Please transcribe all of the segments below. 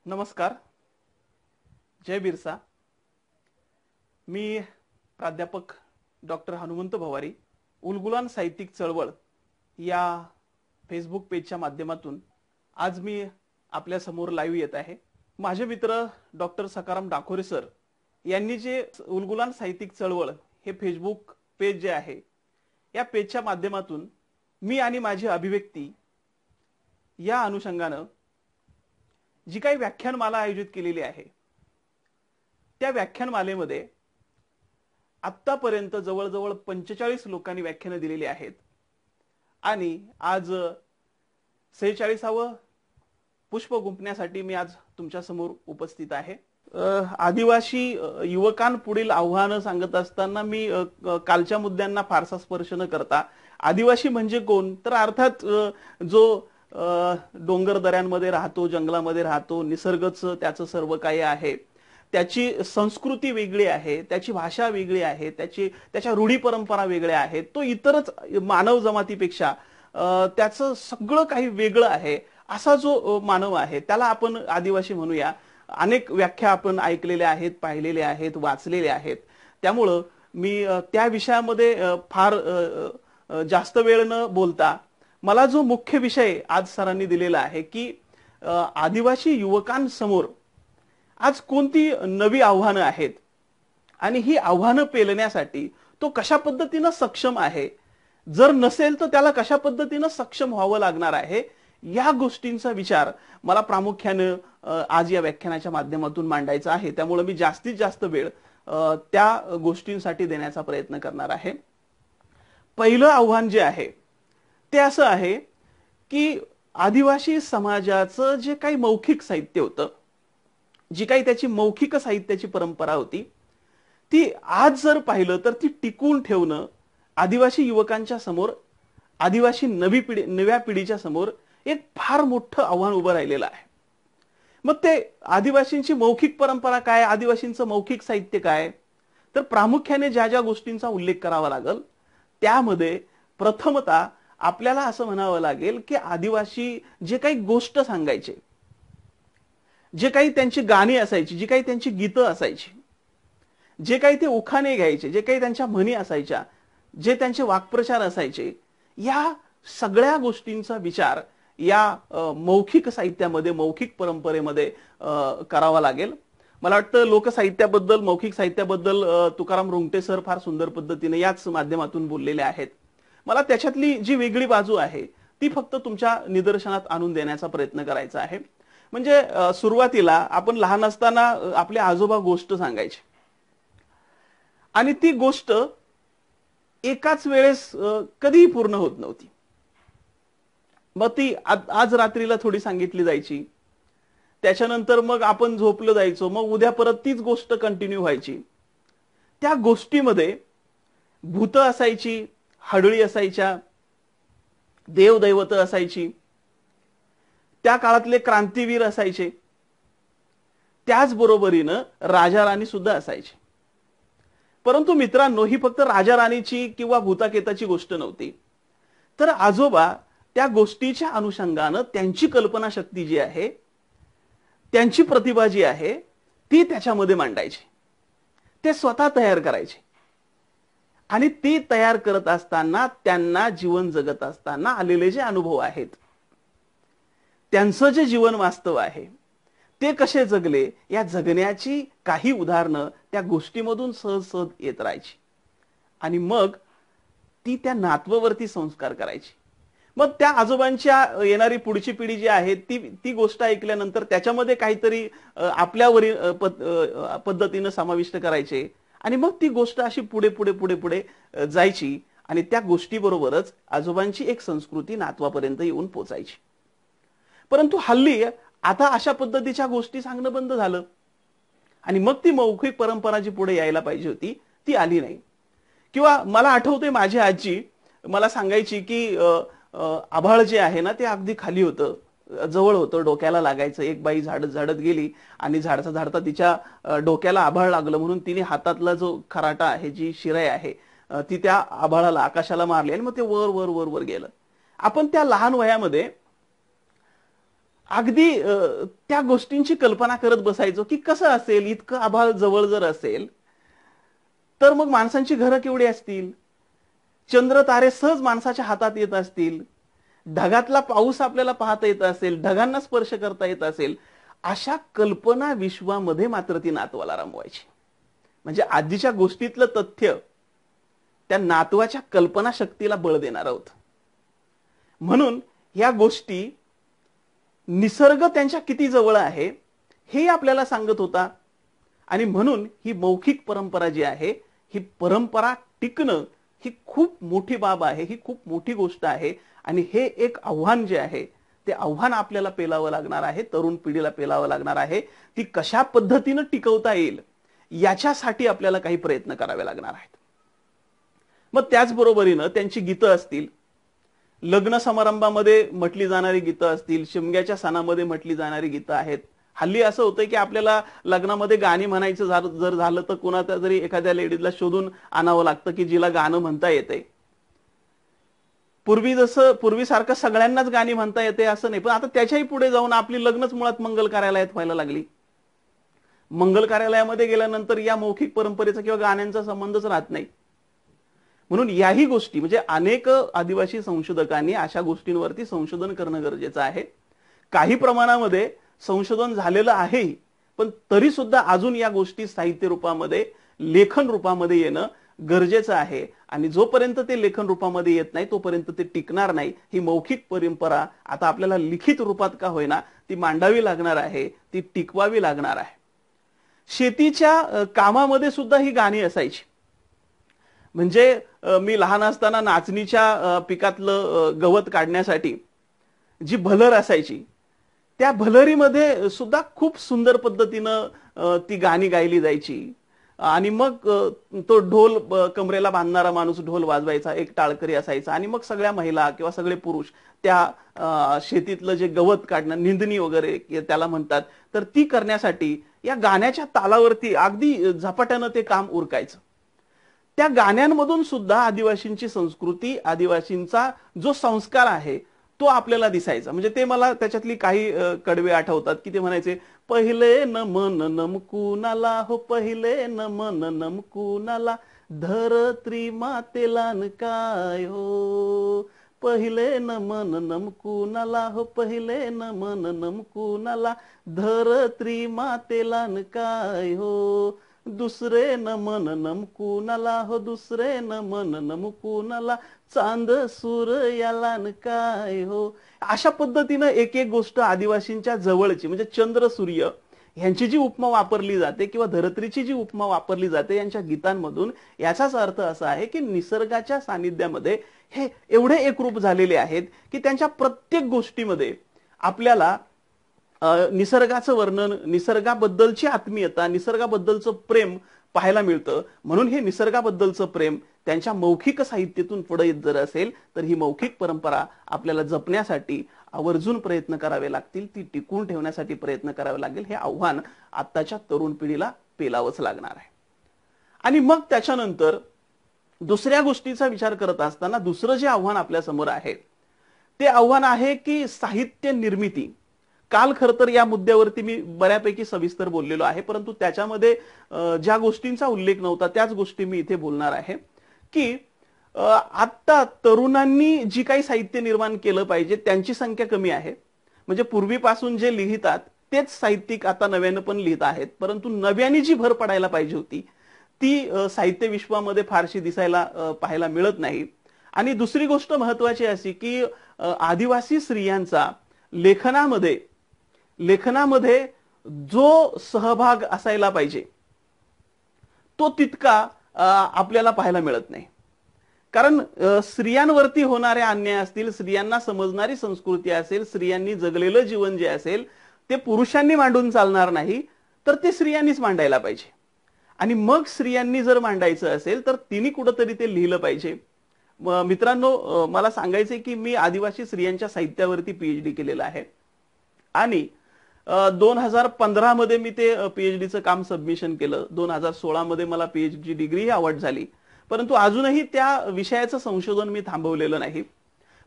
नमस्कार. जय बिरसा. मी प्राध्यापक डॉक्टर हनुमंत भवारी, उलगुलान साहित्यिक चळवळ या फेसबुक पेजच्या माध्यमातून आज मी आपल्या समोर लाईव्ह येत आहे. माझे मित्र डॉक्टर सकाराम डाकोरे सर यांनी जे उलगुलान साहित्यिक चळवळ हे फेसबुक पेज जे आहे, या पेजच्या माध्यमातून मी आणि माझी अभिव्यक्ती या अनुषंगाने जी काही व्याख्यानमाला आयोजित केलेली आहे, त्या व्याख्यानमालेमध्ये आतापर्यंत जवळजवळ 45 लोकांनी व्याख्याने दिलेली आहेत आणि आज 46वे पुष्प गुंफण्यासाठी मी आज तुमच्या समोर उपस्थित आहे. आदिवासी युवकांपुढील आव्हानं सांगत असताना मी कालच्या मुद्द्यांना फारसा स्पर्श न करता आदिवासी म्हणजे कोण, तर अर्थात जो डोंगर दऱ्यांमध्ये राहतो, जंगलामध्ये राहतो, निसर्गच त्याचं सर्व काही आहे, त्याची संस्कृती वेगळी आहे, त्याची भाषा वेगळी आहे, त्याच्या रूढी परंपरा वेगळ्या आहेत, तो इतरच मानव जमातीपेक्षा त्याचं सगळं काही वेगळं आहे, असा जो मानव आहे त्याला आपण आदिवासी म्हणूया. अनेक व्याख्या आपण ऐकलेल्या आहेत, पाहिलेल्या आहेत, वाचलेल्या आहेत. त्यामुळं मी त्या विषयामध्ये फार जास्त वेळ न बोलता मला जो मुख्य विषय आज सरांनी दिलेला आहे की आदिवासी युवकांसमोर आज कोणती नवी आव्हानं आहेत आणि ही आव्हानं पेलण्यासाठी तो कशा पद्धतीने सक्षम आहे, जर नसेल तर त्याला कशा पद्धतीने सक्षम व्हावं लागणार आहे, या गोष्टींचा विचार मला प्रामुख्याने आज या व्याख्यानाच्या माध्यमातून मांडायचा आहे. त्यामुळे मी जास्तीत जास्त वेळ त्या गोष्टींसाठी देण्याचा प्रयत्न करणार आहे. पहिलं आव्हान जे आहे ते असं आहे की आदिवासी समाजाचं जे काही मौखिक साहित्य होतं, जी काही त्याची मौखिक साहित्याची परंपरा होती, ती आज जर पाहिलं तर ती टिकवून ठेवणं आदिवासी युवकांच्या समोर, आदिवासी नव्या पिढीच्या समोर एक फार मोठं आव्हान उभं राहिलेलं आहे. मग ते आदिवासींची मौखिक परंपरा काय, आदिवासींचं मौखिक साहित्य काय, तर प्रामुख्याने ज्या ज्या गोष्टींचा उल्लेख करावा लागेल त्यामध्ये प्रथमतः आपल्याला असं म्हणावं लागेल की आदिवासी जे काही गोष्ट सांगायचे, जे काही त्यांची गाणी असायची, जी काही त्यांची गीतं असायची, जे काही ते उखाणे घ्यायचे, जे काही त्यांच्या म्हणी असायच्या, जे त्यांचे वाक्प्रचार असायचे, या सगळ्या गोष्टींचा विचार या मौखिक साहित्यामध्ये, मौखिक परंपरेमध्ये करावा लागेल. मला वाटतं लोकसाहित्याबद्दल, मौखिक साहित्याबद्दल तुकाराम रुंगटे सर फार सुंदर पद्धतीने याच माध्यमातून बोललेले आहेत. मला त्याच्यातली जी वेगळी बाजू आहे ती फक्त तुमच्या निदर्शनात आणून देण्याचा प्रयत्न करायचा आहे. म्हणजे सुरुवातीला आपण लहान असताना आपले आजोबा गोष्ट सांगायचे आणि ती गोष्ट एकाच वेळेस कधीही पूर्ण होत नव्हती. मग ती आज रात्रीला थोडी सांगितली जायची, त्याच्यानंतर मग आपण झोपलो जायचो, मग उद्या परत तीच गोष्ट कंटिन्यू व्हायची. त्या गोष्टीमध्ये भूत असायची, हडळी असायच्या, देवदैवत असायची, त्या काळातले क्रांतीवीर असायचे, त्याचबरोबरीनं राजा राणी सुद्धा असायचे. परंतु मित्रांनो, ही फक्त राजा राणीची किंवा भूताकेताची गोष्ट नव्हती, तर आजोबा त्या गोष्टीच्या अनुषंगानं त्यांची कल्पनाशक्ती जी आहे, त्यांची प्रतिभा जी आहे ती त्याच्यामध्ये मांडायची, ते स्वतः तयार करायचे. आणि ती तयार करत असताना त्यांना जीवन जगत असताना आलेले जे अनुभव आहेत, त्यांचं जे जीवन वास्तव आहे ते कसे जगले, या जगण्याची काही उदाहरणं त्या गोष्टीमधून सहज सहज येत राहायची आणि मग ती त्या नातवावरती संस्कार करायची. मग त्या आजोबांच्या येणारी पुढची पिढी जी आहे ती गोष्ट ऐकल्यानंतर त्याच्यामध्ये काहीतरी आपल्यावरील पद्धतीने समाविष्ट करायचे आणि मग ती गोष्ट अशी पुढे पुढे पुढे पुढे जायची आणि त्या गोष्टीबरोबरच आजोबांची एक संस्कृती नातवापर्यंत येऊन पोचायची. परंतु हल्ली आता अशा पद्धतीच्या गोष्टी सांगणं बंद झालं आणि मग ती मौखिक परंपरा जी पुढे यायला पाहिजे होती ती आली नाही. किंवा मला आठवते माझी आजी मला सांगायची की आभाळ जे आहे ना ते अगदी खाली होतं, जवळ होतं, डोक्याला लागायचं. एक बाई झाडत झाडत गेली आणि झाडता झाडता तिच्या डोक्याला आभाळ लागलं म्हणून तिने हातातला जो खराटा आहे, जी शिराई आहे, ती त्या आभाळाला, आकाशाला मारली आणि मग ते वर वर वर वर गेलं. आपण त्या लहान वयामध्ये अगदी त्या गोष्टींची कल्पना करत बसायचो की कसं असेल, इतकं आभाळ जवळ जर असेल तर मग माणसांची घरं केवढी असतील, चंद्र तारे सहज माणसाच्या हातात येत असतील, ढगातला पाऊस आपल्याला पाहता येत असेल, ढगांना स्पर्श करता येत असेल, अशा कल्पना विश्वामध्ये मात्र ती नातवाला रमवायची. म्हणजे आजीच्या गोष्टीतलं तथ्य त्या नातवाच्या कल्पना शक्तीला बळ देणार होतं. म्हणून या गोष्टी, निसर्ग त्यांच्या किती जवळ आहे हे आपल्याला सांगत होता. आणि म्हणून ही मौखिक परंपरा जी आहे, ही परंपरा टिकणं ही खूप मोठी बाब आहे, ही खूप मोठी गोष्ट आहे. आणि हे एक आव्हान जे आहे ते आव्हान आपल्याला पेलावं लागणार आहे, तरुण पिढीला पेलावं लागणार आहे. ती कशा पद्धतीनं टिकवता येईल याच्यासाठी आपल्याला काही प्रयत्न करावे लागणार आहेत. मग त्याचबरोबरीनं त्यांची गीतं असतील, लग्न समारंभामध्ये म्हटली जाणारी गीतं असतील, शिमग्याच्या सणामध्ये म्हटली जाणारी गीतं आहेत. हल्ली असं होतंय की आपल्याला लग्नामध्ये गाणी म्हणायचं जर झालं तर कोणाचा तरी एखाद्या लेडीजला शोधून आणावं लागतं की जिला गाणं म्हणता येते. पूर्वीसारखं सगळ्यांनाच गाणी म्हणता येते असं नाही, पण आता त्याच्याही पुढे जाऊन आपली लग्नच मुळात मंगल कार्यालयात व्हायला लागली. मंगल कार्यालयामध्ये गेल्यानंतर या मौखिक परंपरेचा किंवा गाण्यांचा संबंधच राहत नाही. म्हणून याही गोष्टी, म्हणजे अनेक आदिवासी संशोधकांनी अशा गोष्टींवरती संशोधन करणं गरजेचं आहे. काही प्रमाणामध्ये संशोधन झालेलं आहे, पण तरी सुद्धा अजून या गोष्टी साहित्य रूपामध्ये, लेखन रूपामध्ये येणं गरजेचं आहे. आणि जोपर्यंत ते लेखन रूपामध्ये येत नाही तोपर्यंत ते टिकणार नाही. ही मौखिक परंपरा आता आपल्याला लिखित रूपात का होईना ती मांडावी लागणार आहे, ती टिकवावी लागणार आहे. शेतीच्या कामामध्ये सुद्धा ही गाणी असायची. म्हणजे मी लहान असताना नाचणीच्या पिकातलं गवत काढण्यासाठी जी भलर असायची, त्या भलरीमध्ये सुद्धा खूप सुंदर पद्धतीनं ती गाणी गायली जायची. आणि मग तो ढोल, कमरेला बांधणारा माणूस ढोल वाजवायचा, एक टाळकरी असायचा, आणि मग सगळ्या महिला किंवा सगळे पुरुष त्या शेतीतलं जे गवत काढणं, निंदणी वगैरे त्याला म्हणतात, तर ती करण्यासाठी या गाण्याच्या तालावरती अगदी झपाट्यानं ते काम उरकायचं. त्या गाण्यांमधून सुद्धा आदिवासींची संस्कृती, आदिवासींचा जो संस्कार आहे तो आपल्याला दिसायचा. म्हणजे ते मला त्याच्यातली काही कडवे आठवतात की ते म्हणायचे, पहिले नमन नमकुनाला हो, पहिले नमन नमकुनाला, धरत्री मातेला न काय हो, पहिले नमन नमकुनाला हो, पहिले नमन नमकुनाला, धरत्री मातेला न काय हो, दुसरे नमन नमकुनाला हो, दुसरे नमन नमकुनाला, चांद सूर्याला न काय हो. अशा पद्धतीनं एक एक गोष्ट आदिवासींच्या जवळची, म्हणजे चंद्र सूर्य यांची जी उपमा वापरली जाते किंवा धरत्रीची जी उपमा वापरली जाते यांच्या गीतांमधून, याचाच अर्थ असा आहे की निसर्गाच्या सानिध्यामध्ये हे एवढे एकरूप झालेले आहेत की त्यांच्या प्रत्येक गोष्टीमध्ये आपल्याला निसर्गाचं वर्णन, निसर्गाबद्दलची आत्मीयता, निसर्गाबद्दलचं प्रेम पाहायला मिळतं. म्हणून हे निसर्गाबद्दलचं प्रेम त्यांच्या मौखिक साहित्यातून पुढे येत जर असेल तर ही मौखिक परंपरा आपल्याला जपण्यासाठी आवर्जून प्रयत्न करावे लागतील, ती टिकून ठेवण्यासाठी प्रयत्न करावे लागेल. हे आव्हान आत्ताच्या तरुण पिढीला पेलावंच लागणार आहे. आणि मग त्याच्यानंतर दुसऱ्या गोष्टीचा विचार करत असताना दुसरं जे आव्हान आपल्या समोर आहे ते आव्हान आहे की साहित्य निर्मिती. काल खर तर या मुद्द्यावरती मी बऱ्यापैकी सविस्तर बोललेलो आहे, परंतु त्याच्यामध्ये ज्या गोष्टींचा उल्लेख नव्हता त्याच गोष्टी मी इथे बोलणार आहे. की आता तरुणांनी जी काही साहित्य निर्माण केलं पाहिजे त्यांची संख्या कमी आहे. म्हणजे पूर्वीपासून जे लिहितात तेच साहित्यिक आता नव्यानं पण लिहित आहेत, परंतु नव्याने जी भर पडायला पाहिजे होती ती साहित्य विश्वामध्ये फारशी दिसायला पाहायला मिळत नाही. आणि दुसरी गोष्ट महत्वाची अशी की आदिवासी स्त्रियांचा लेखनामध्ये जो सहभाग असायला पाहिजे तो तितका आपल्याला पाहायला मिळत नाही. कारण स्त्रियांवरती होणारे अन्याय असतील, स्त्रियांना समजणारी संस्कृती असेल, स्त्रियांनी जगलेलं जीवन जे असेल ते पुरुषांनी मांडून चालणार नाही, तर ते स्त्रियांनीच मांडायला पाहिजे. आणि मग स्त्रियांनी जर मांडायचं असेल तर तिने कुठंतरी ते लिहिलं पाहिजे. मित्रांनो, मला सांगायचंय की मी आदिवासी स्त्रियांच्या साहित्यावरती पीएचडी केलेलं आहे आणि 2015 मध्ये मी ते पीएचडीचं काम सबमिशन केलं. 2016 मध्ये मला पीएचडी डिग्री ही अवॉर्ड झाली, परंतु अजूनही त्या विषयाचं संशोधन मी थांबवलेलं नाही.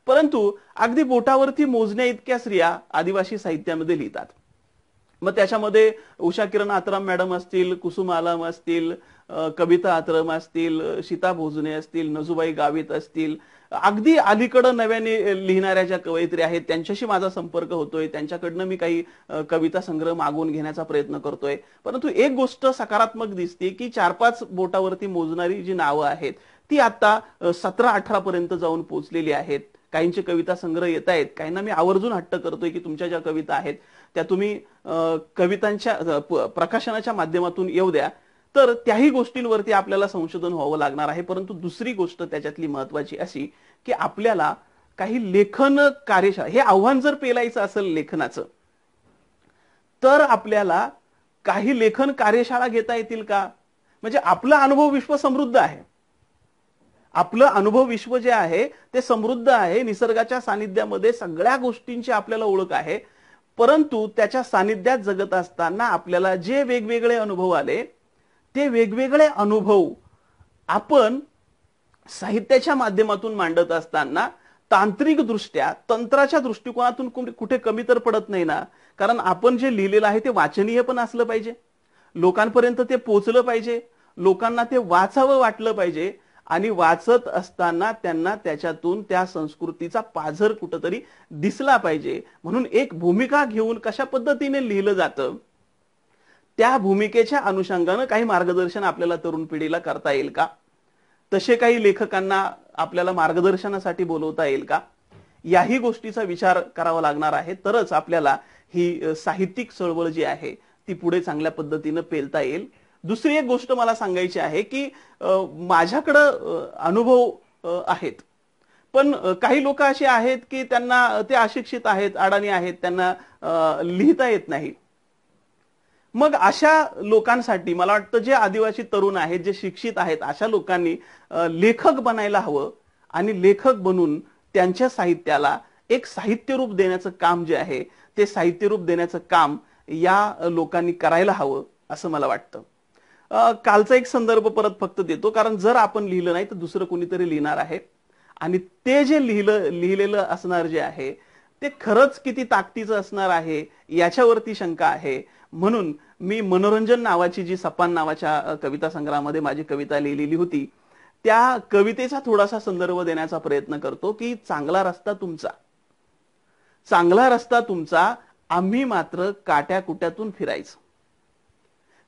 परंतु अगदी बोटावरती मोजण्या इतक्या स्त्रिया आदिवासी साहित्यामध्ये लिहितात. मग त्याच्यामध्ये उषा किरण आत्राम मॅडम असतील, कुसुम आलम असतील, कविता आत्रम असतील, सीता भोजने असतील, नजूबाई गावित असतील, अगदी अलीकडं नव्याने लिहिणाऱ्या ज्या कवयित्री आहेत त्यांच्याशी माझा संपर्क होतोय. त्यांच्याकडनं मी काही कविता संग्रह मागवून घेण्याचा प्रयत्न करतोय. परंतु एक गोष्ट सकारात्मक दिसते की 4-5 बोटावरती मोजणारी जी नावं आहेत ती आता 17-18 पर्यंत जाऊन पोहोचलेली आहेत. काहींचे कविता संग्रह येत आहेत. काहींना मी आवर्जून हट्ट करतोय की तुमच्या ज्या कविता आहेत त्या तुम्ही कवितांच्या प्रकाशनाच्या माध्यमातून येऊ द्या. तर त्याही गोष्टींवरती आपल्याला संशोधन व्हावं लागणार आहे. परंतु दुसरी गोष्ट त्याच्यातली महत्वाची अशी की आपल्याला काही लेखन कार्यशाळा, हे आव्हान जर पेलायचं असेल लेखनाचं, तर आपल्याला काही लेखन कार्यशाळा घेता येतील का? म्हणजे आपला अनुभव विश्व समृद्ध आहे. आपलं अनुभव विश्व जे आहे ते समृद्ध आहे. निसर्गाच्या सानिध्यामध्ये सगळ्या गोष्टींची आपल्याला ओळख आहे. परंतु त्याच्या सानिध्यात जगत असताना आपल्याला जे वेगवेगळे अनुभव आले ते वेगवेगळे अनुभव आपण साहित्याच्या माध्यमातून मांडत असताना तांत्रिक दृष्ट्या, तंत्राच्या दृष्टिकोनातून कुठे कमी तर पडत नाही ना. कारण आपण जे लिहिलेलं आहे ते वाचनीय पण असलं पाहिजे, लोकांपर्यंत ते पोहोचलं पाहिजे, लोकांना ते वाचावं वाटलं पाहिजे आणि वाचत असताना त्यांना त्याच्यातून त्या संस्कृतीचा पाझर कुठंतरी दिसला पाहिजे. म्हणून एक भूमिका घेऊन कशा पद्धतीने लिहिलं जातं त्या भूमिकेच्या अनुषंगानं काही मार्गदर्शन आपल्याला तरुण पिढीला करता येईल का? तसे काही लेखकांना आपल्याला मार्गदर्शनासाठी बोलवता येईल का? याही गोष्टीचा विचार करावा लागणार आहे. तरच आपल्याला ही साहित्यिक चळवळ जी आहे ती पुढे चांगल्या पद्धतीनं पेलता येईल. दुसरी एक गोष्ट मला सांगायची आहे की माझ्याकडं अनुभव आहेत, पण काही लोक असे आहेत की त्यांना ते अशिक्षित आहेत, अडाणी आहेत, त्यांना लिहिता येत नाही. मग अशा लोकांसाठी मला वाटतं जे आदिवासी तरुण आहेत, जे शिक्षित आहेत, अशा लोकांनी लेखक बनायला हवं आणि लेखक बनून त्यांच्या साहित्याला एक साहित्यरूप देण्याचं काम जे आहे ते साहित्यरूप देण्याचं काम या लोकांनी करायला हवं असं मला वाटतं. कालचा एक संदर्भ परत फक्त देतो, कारण जर आपण लिहिलं नाही तर दुसरं कोणीतरी लिहिणार आहे आणि ते जे लिहिलेलं असणार जे आहे ते खरंच किती ताकदीचं असणार आहे याच्यावरती शंका आहे. म्हणून मी मनोरंजन नावाची जी सपान नावाच्या कविता संग्रहामध्ये माझी कविता लिहिलेली होती त्या कवितेचा थोडासा संदर्भ देण्याचा प्रयत्न करतो की चांगला रस्ता तुमचा, आम्ही मात्र काट्याकुट्यातून फिरायचं.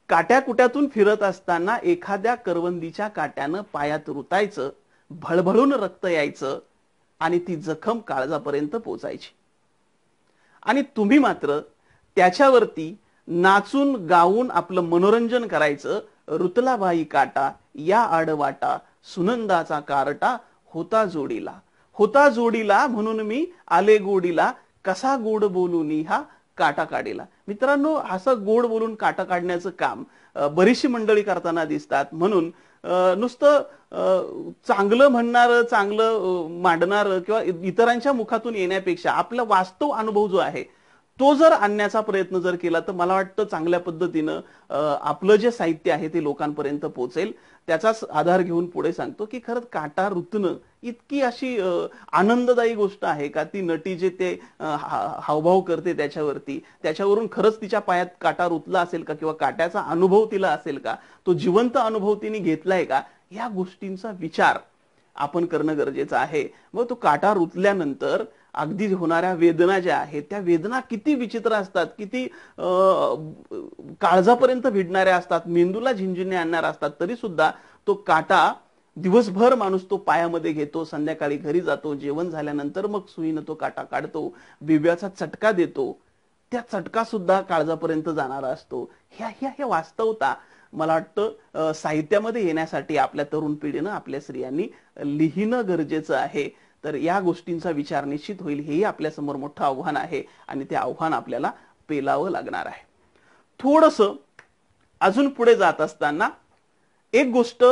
काट्याकुट्यातून फिरत असताना एखाद्या करवंदीच्या काट्यानं पायात रुतायचं, भळभळून रक्त यायचं आणि ती जखम काळजापर्यंत पोचायची. आणि तुम्ही मात्र त्याच्यावरती नाचून गाऊन आपलं मनोरंजन करायचं. रुतला बाई काटा या आडवाटा, सुनंदाचा कारटा होता जोडीला म्हणून मी आले गोडीला, कसा गोड बोलून हा काटा काढीला. मित्रांनो, असं गोड बोलून काटा काढण्याचं काम बरीचशी मंडळी करताना दिसतात. म्हणून नुसतं चांगलं म्हणणार, चांगलं मांडणार किंवा इतरांच्या मुखातून येण्यापेक्षा आपला वास्तव अनुभव जो आहे तो जर आणण्याचा प्रयत्न जर केला तर मला वाटतं चांगल्या पद्धतीनं आपलं जे साहित्य आहे ते लोकांपर्यंत पोहोचेल. त्याचाच आधार घेऊन पुढे सांगतो की खरंच काटा रुतणं इतकी अशी आनंददायी गोष्ट आहे का? ती नटी जे ते हावभाव करते त्याच्यावरून खरंच तिच्या पायात काटा रुतला असेल का? किंवा काट्याचा अनुभव तिला असेल का? तो जिवंत अनुभव तिने घेतलाय का? या गोष्टींचा विचार आपण करणं गरजेचं आहे. मग तो काटा रुतल्यानंतर अगदी होणाऱ्या वेदना ज्या आहेत त्या वेदना किती विचित्र असतात, किती काळजापर्यंत भिडणाऱ्या असतात, मेंदूला झिंझिण्या आणणाऱ्या असतात. तरी सुद्धा तो काटा दिवसभर माणूस तो पायामध्ये घेतो, संध्याकाळी घरी जातो, जेवण झाल्यानंतर मग सुईनं तो काटा काढतो, बिब्याचा चटका देतो, त्या चटका सुद्धा काळजापर्यंत जाणारा असतो. ह्या वास्तवता मला वाटतं साहित्यामध्ये येण्यासाठी आपल्या तरुण पिढीनं, आपल्या स्त्रियांनी लिहिणं गरजेचं आहे. तर या गोष्टींचा विचार निश्चित होईल. हेही आपल्या समोर मोठं आव्हान आहे आणि ते आव्हान आपल्याला पेलावं लागणार आहे. थोडंसं अजून पुढे जात असताना एक गोष्ट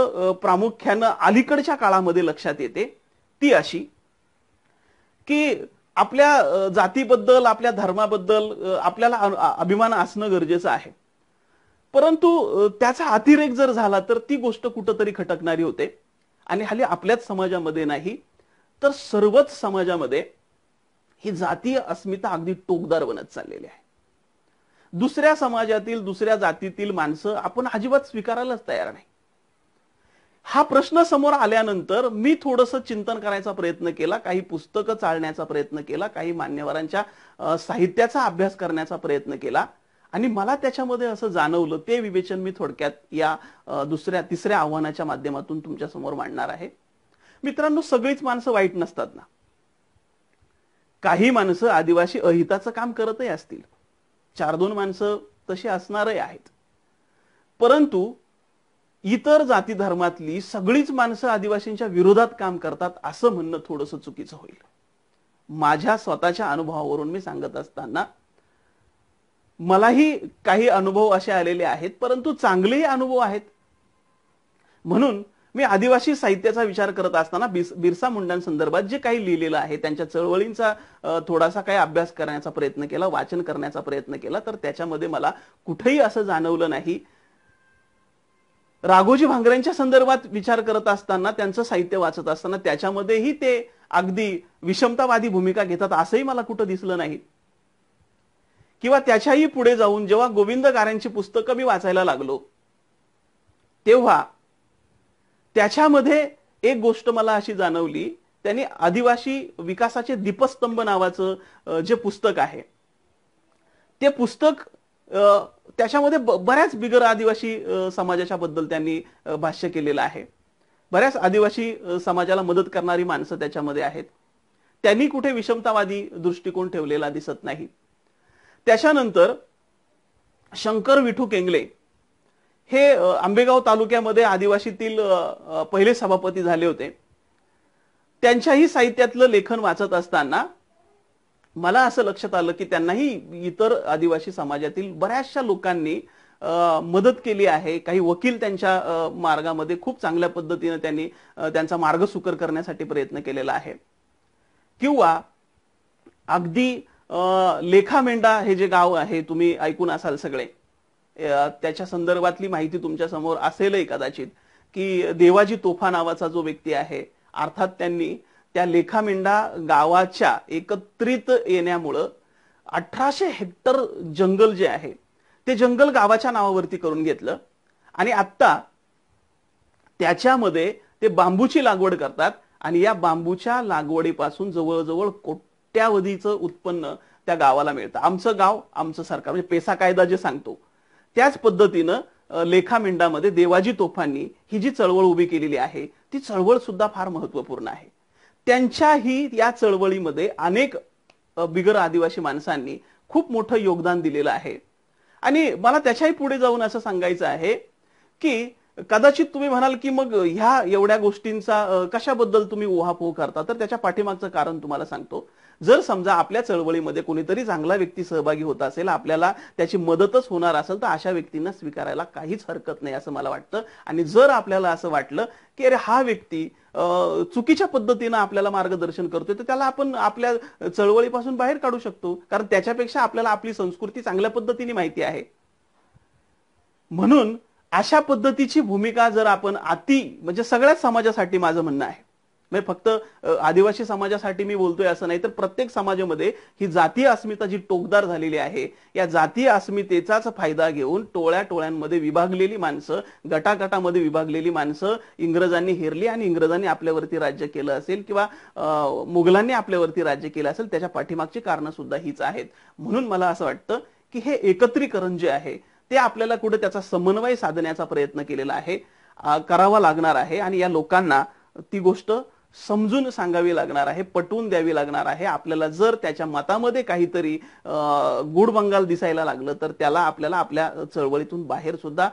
प्रामुख्यानं अलीकडच्या काळामध्ये लक्षात येते ती अशी की आपल्या जातीबद्दल, आपल्या धर्माबद्दल आपल्याला अभिमान असणं गरजेचं आहे. परंतु त्याचा अतिरेक जर झाला तर ती गोष्ट कुठंतरी खटकणारी होते. आणि हल्ली आपल्याच समाजामध्ये नाही तर सर्वच समाजामध्ये ही जातीय अस्मिता अगदी टोकदार बनत चाललेली आहे. दुसऱ्या समाजातील, दुसऱ्या जातीतील माणसं आपण अजिबात स्वीकारायलाच तयार नाही. हा प्रश्न समोर आल्यानंतर मी थोडंसं चिंतन करायचा प्रयत्न केला, काही पुस्तकं चाळण्याचा प्रयत्न केला, काही मान्यवरांच्या साहित्याचा अभ्यास करण्याचा प्रयत्न केला आणि मला त्याच्यामध्ये असं जाणवलं. ते विवेचन मी थोडक्यात या तिसऱ्या आव्हानाच्या माध्यमातून तुमच्या समोर मांडणार आहे. मित्रांनो, सगळीच माणसं वाईट नसतात ना. काही माणसं आदिवासी अहिताचं काम करतही असतील, 4-2 माणसं तशी असणारही आहेत. परंतु इतर जाती धर्मातली सगळीच माणसं आदिवासींच्या विरोधात काम करतात असं म्हणणं थोडंसं चुकीचं होईल. माझ्या स्वतःच्या अनुभवावरून मी सांगत असताना मलाही काही अनुभव असे आलेले आहेत, परंतु चांगलेही अनुभव आहेत. म्हणून मी आदिवासी साहित्याचा विचार करत असताना बिरसा मुंडांसंदर्भात जे काही लिहिलेलं आहे, त्यांच्या चळवळींचा थोडासा काही अभ्यास करण्याचा प्रयत्न केला, वाचन करण्याचा प्रयत्न केला, तर त्याच्यामध्ये मला कुठेही असं जाणवलं नाही. राघोजी भांगरेंच्या संदर्भात विचार करत असताना, त्यांचं साहित्य वाचत असताना त्याच्यामध्येही ते अगदी विषमतावादी भूमिका घेतात असंही मला कुठं दिसलं नाही. किंवा त्याच्याही पुढे जाऊन जेव्हा गोविंद गारेंची पुस्तकं मी वाचायला लागलो, तेव्हा त्याच्यामध्ये एक गोष्ट मला अशी जाणवली. त्यांनी आदिवासी विकासाचे दीपस्तंभ नावाचं जे पुस्तक आहे, ते पुस्तक त्याच्यामध्ये बऱ्याच बिगर आदिवासी समाजाच्या बद्दल त्यांनी भाष्य केलेलं आहे. बऱ्याच आदिवासी समाजाला मदत करणारी माणसं त्याच्यामध्ये आहेत. त्यांनी कुठे विषमतावादी दृष्टिकोन ठेवलेला दिसत नाही. त्याच्यानंतर शंकर विठू केंगले हे आंबेगाव तालुक्यामध्ये आदिवासीतील पहिले सभापती झाले होते. त्यांच्याही साहित्यातलं लेखन वाचत असताना मला असं लक्षात आलं की त्यांनाही इतर आदिवासी समाजातील बऱ्याचशा लोकांनी मदत केली आहे. काही वकील त्यांच्या मार्गामध्ये खूप चांगल्या पद्धतीने त्यांनी त्यांचा मार्ग सुकर करण्यासाठी प्रयत्न केलेला आहे. किंवा अगदी लेखामेंढा हे जे गाव आहे, तुम्ही ऐकून असाल सगळे, त्याच्या संदर्भातली माहिती तुमच्या समोर असेलही कदाचित, की देवाजी तोफा नावाचा जो व्यक्ती आहे, अर्थात त्यांनी त्या लेखामेंढा गावाच्या एकत्रित येण्यामुळं 1800 हेक्टर जंगल जे आहे ते जंगल गावाच्या नावावरती करून घेतलं आणि आता त्याच्यामध्ये ते बांबूची लागवड करतात आणि या बांबूच्या लागवडीपासून जवळजवळ कोट्यावधीचं उत्पन्न त्या गावाला मिळतं. आमचं गाव आमचं सरकार, म्हणजे पेसा कायदा जे सांगतो त्याच पद्धतीनं लेखामेंढामध्ये देवाजी तोफांनी ही जी चळवळ उभी केलेली आहे, ती चळवळ सुद्धा फार महत्वपूर्ण आहे. त्यांच्याही या चळवळीमध्ये अनेक बिगर आदिवासी माणसांनी खूप मोठं योगदान दिलेलं आहे. आणि मला त्याच्याही पुढे जाऊन असं सांगायचं आहे की कदाचित तुम्ही म्हणाल की मग ह्या एवढ्या गोष्टींचा कशाबद्दल तुम्ही उहापोह करता, तर त्याच्या पाठीमागचं कारण तुम्हाला सांगतो. जर समजा आपल्या चळवळीमध्ये कोणीतरी चांगला व्यक्ती सहभागी होत असेल, आपल्याला त्याची मदतच होणार असेल, तर अशा व्यक्तींना स्वीकारायला काहीच हरकत नाही असं मला वाटतं. आणि जर आपल्याला असं वाटलं की अरे हा व्यक्ती चुकीच्या पद्धतीनं आपल्याला मार्गदर्शन करतोय, तर त्याला आपण आपल्या चळवळीपासून बाहेर काढू शकतो, कारण त्याच्यापेक्षा आपल्याला आपली संस्कृती चांगल्या पद्धतीने माहिती आहे. म्हणून अशा पद्धतीची भूमिका जर आपण म्हणजे सगळ्याच समाजासाठी माझं म्हणणं आहे, म्हणजे फक्त आदिवासी समाजासाठी मी बोलतोय असं नाही, तर प्रत्येक समाजामध्ये ही जातीय अस्मिता जी टोकदार झालेली आहे, या जातीय अस्मितेचाच फायदा घेऊन टोळ्या टोळ्यांमध्ये विभागलेली माणसं, गटागटामध्ये विभागलेली माणसं इंग्रजांनी हेरली आणि इंग्रजांनी आपल्यावरती राज्य केलं असेल किंवा मुघलांनी आपल्यावरती राज्य केलं असेल, त्याच्या पाठीमागची कारणं सुद्धा हीच आहेत. म्हणून मला असं वाटतं की हे एकत्रीकरण जे आहे ते आपल्याला कुठे त्याचा समन्वय साधण्याचा प्रयत्न केलेला आहे, करावा लागणार आहे. आणि या लोकांना ती गोष्ट समजून सांगावी लागणार आहे, पटवून द्यावी लागणार आहे. आपल्याला जर त्याच्या मतामध्ये काहीतरी गुडबंगाल दिसायला लागलं तर त्याला आपल्याला आपल्या चळवळीतून बाहेर सुद्धा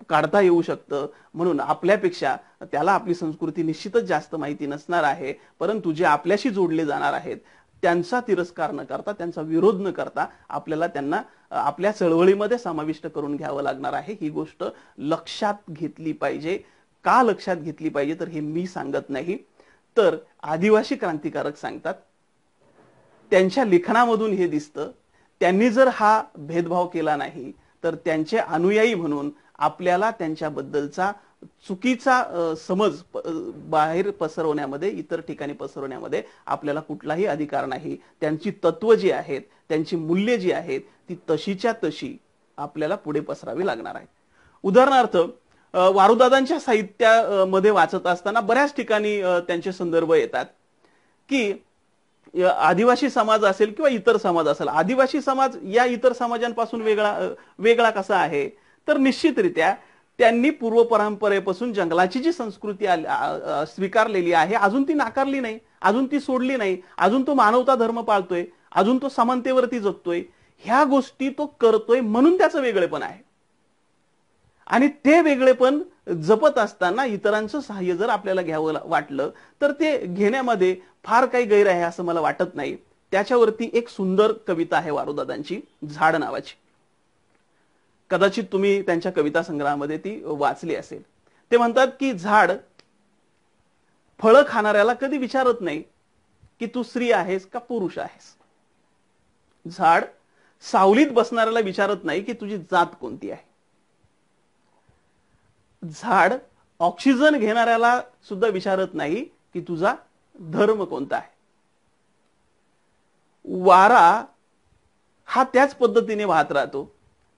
काढता येऊ शकतं. म्हणून आपल्यापेक्षा त्याला आपली संस्कृती निश्चितच जास्त माहिती नसणार आहे, परंतु जे आपल्याशी जोडले जाणार आहेत त्यांचा तिरस्कार न करता, त्यांचा विरोध न करता आपल्याला त्यांना आपल्या चळवळीमध्ये समाविष्ट करून घ्यावं लागणार आहे. ही गोष्ट लक्षात घेतली पाहिजे. का लक्षात घेतली पाहिजे तर हे मी सांगत नाही, तर आदिवासी क्रांतिकारक सांगतात. त्यांच्या लेखनामधून हे दिसतं. त्यांनी जर हा भेदभाव केला नाही तर त्यांचे अनुयायी म्हणून आपल्याला त्यांच्याबद्दलचा चुकीचा समज बाहेर पसरवण्यामध्ये, इतर ठिकाणी पसरवण्यामध्ये आपल्याला कुठलाही अधिकार नाही. त्यांची तत्व जी आहेत, त्यांची मूल्य जी आहेत, ती तशीच्या तशी आपल्याला पुढे पसरावी लागणार आहे. उदाहरणार्थ, वारुदादांच्या साहित्यामध्ये वाचत असताना बऱ्याच ठिकाणी त्यांचे संदर्भ येतात की आदिवासी समाज असेल किंवा इतर समाज असेल, आदिवासी समाज या इतर समाजांपासून वेगळा कसा आहे, तर निश्चितरित्या त्यांनी पूर्व परंपरेपासून जंगलाची जी संस्कृती स्वीकारलेली आहे, अजून ती नाकारली नाही, अजून ती सोडली नाही, अजून तो मानवता धर्म पाळतोय, अजून तो समानतेवरती जगतोय. ह्या गोष्टी तो करतोय म्हणून त्याचं वेगळेपण आहे. आणि ते वेगळेपण जपत असताना इतरांचं सहाय्य जर आपल्याला घ्यावं वाटलं तर ते घेण्यामध्ये फार काही गैर आहे असं मला वाटत नाही. त्याच्यावरती एक सुंदर कविता आहे वारुदादांची, झाड नावाची. कदाचित तुम्ही त्यांच्या कविता संग्रहामध्ये ती वाचली असेल. ते म्हणतात की झाड फळं खाणाऱ्याला कधी विचारत नाही की तू स्त्री आहेस का पुरुष आहेस. झाड सावलीत बसणाऱ्याला विचारत नाही की तुझी जात कोणती आहे. झाड ऑक्सिजन घेणाऱ्याला सुद्धा विचारत नाही की तुझा धर्म कोणता आहे. वारा हा त्याच पद्धतीने वाहत राहतो.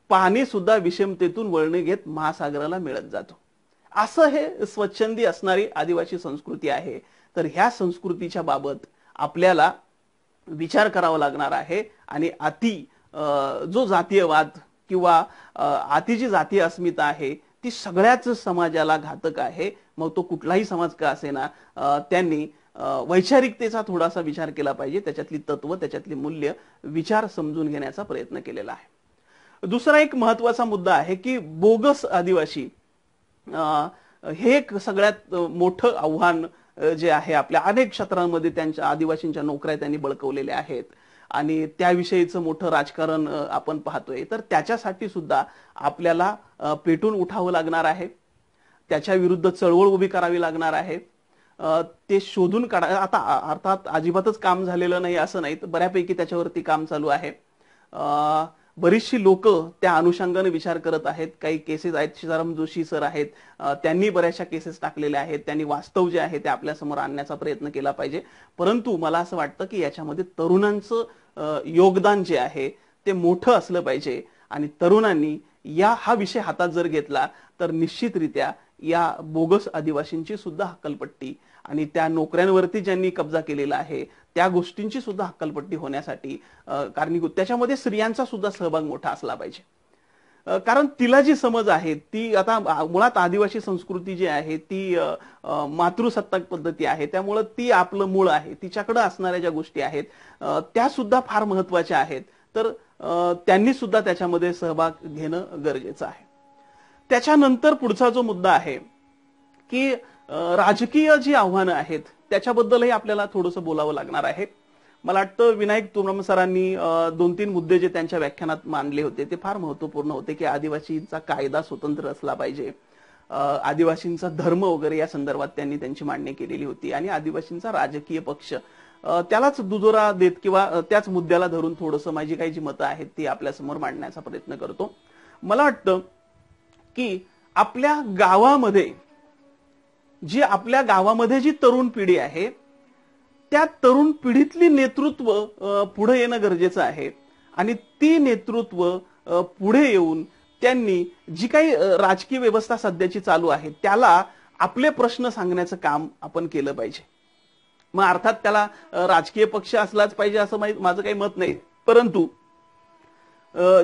पाणी सुद्धा विषमतेतून वळणे घेत महासागराला मिळत जातो. असं हे स्वच्छंदी असणारी आदिवासी संस्कृती आहे. तर ह्या संस्कृतीच्या बाबत आपल्याला विचार करावा लागणार आहे. आणि जो जातीयवाद किंवा अति जी जातीय अस्मिता आहे ती सगळ्याच समाजाला घातक आहे. मग तो कुठलाही समाज का असेना, त्यांनी वैचारिकतेचा थोडासा विचार केला पाहिजे. त्याच्यातली तत्व, त्याच्यातली मूल्य, विचार समजून घेण्याचा प्रयत्न केलेला आहे. दुसरा एक महत्वाचा मुद्दा आहे की बोगस आदिवासी हे एक सगळ्यात मोठं आव्हान जे आहे. आपल्या अनेक क्षेत्रांमध्ये त्यांच्या आदिवासींच्या नोकऱ्या त्यांनी बळकवलेल्या आहेत आणि त्याविषयीचं मोठं राजकारण आपण पाहतोय. तर त्याच्यासाठी सुद्धा आपल्याला पेटून उठावं लागणार आहे. त्याच्या विरुद्ध चळवळ उभी करावी लागणार आहे. ते शोधून काढा. आता अर्थात अजिबातच काम झालेलं नाही असं नाही, तर बऱ्यापैकी त्याच्यावरती काम चालू आहे. बरीचशी लोक त्या अनुषंगाने विचार करत आहेत. काही केसेस आहेत, सीताराम जोशी सर आहेत, त्यांनी बऱ्याचशा केसेस टाकलेल्या आहेत. त्यांनी वास्तव जे आहे ते आपल्या समोर आणण्याचा प्रयत्न केला पाहिजे. परंतु मला असं वाटतं की याच्यामध्ये तरुणांचं योगदान जे आहे ते मोठं असलं पाहिजे. आणि तरुणांनी हा विषय हातात जर घेतला तर निश्चितरित्या या बोगस आदिवासींची सुद्धा हक्कलपट्टी आणि त्या नोकऱ्यांवरती ज्यांनी कब्जा केलेला आहे त्या गोष्टींची सुद्धा हक्कलपट्टी होण्यासाठी कारणीभूत. त्याच्यामध्ये स्त्रियांचा सुद्धा सहभाग मोठा असला पाहिजे. कारण तिला जी समज आहे ती आता मुळात आदिवासी संस्कृती जी आहे ती मातृसत्ताक पद्धती आहे. त्यामुळे ती आपलं मूळ आहे. तिच्याकडे असणाऱ्या ज्या गोष्टी आहेत त्या सुद्धा फार महत्वाच्या आहेत. तर त्यांनी सुद्धा त्याच्यामध्ये सहभाग घेणं गरजेचं आहे. त्याच्यानंतर पुढचा जो मुद्दा आहे की राजकीय जी आव्हानं आहेत त्याच्याबद्दलही आपल्याला थोडंसं बोलावं लागणार आहे. मला वाटतं विनायक तुमरम सरांनी 2-3 मुद्दे जे त्यांच्या व्याख्यानात मांडले होते ते फार महत्वपूर्ण होते. की आदिवासींचा कायदा स्वतंत्र असला पाहिजे, आदिवासींचा धर्म वगैरे या संदर्भात त्यांनी त्यांची मांडणी केलेली होती. आणि आदिवासींचा राजकीय पक्ष त्यालाच दुजोरा देत किंवा त्याच मुद्द्याला धरून थोडंसं माझी काही जी मतं आहेत ती आपल्यासमोर मांडण्याचा प्रयत्न करतो. मला वाटतं की आपल्या गावामध्ये जी तरुण पिढी आहे त्या तरुण पिढीतली नेतृत्व पुढे येणं गरजेचं आहे. आणि ती नेतृत्व पुढे येऊन त्यांनी जी काही राजकीय व्यवस्था सध्याची चालू आहे त्याला आपले प्रश्न सांगण्याचं काम आपण केलं पाहिजे. मग अर्थात त्याला राजकीय पक्ष असलाच पाहिजे असं माझं काही मत नाही. परंतु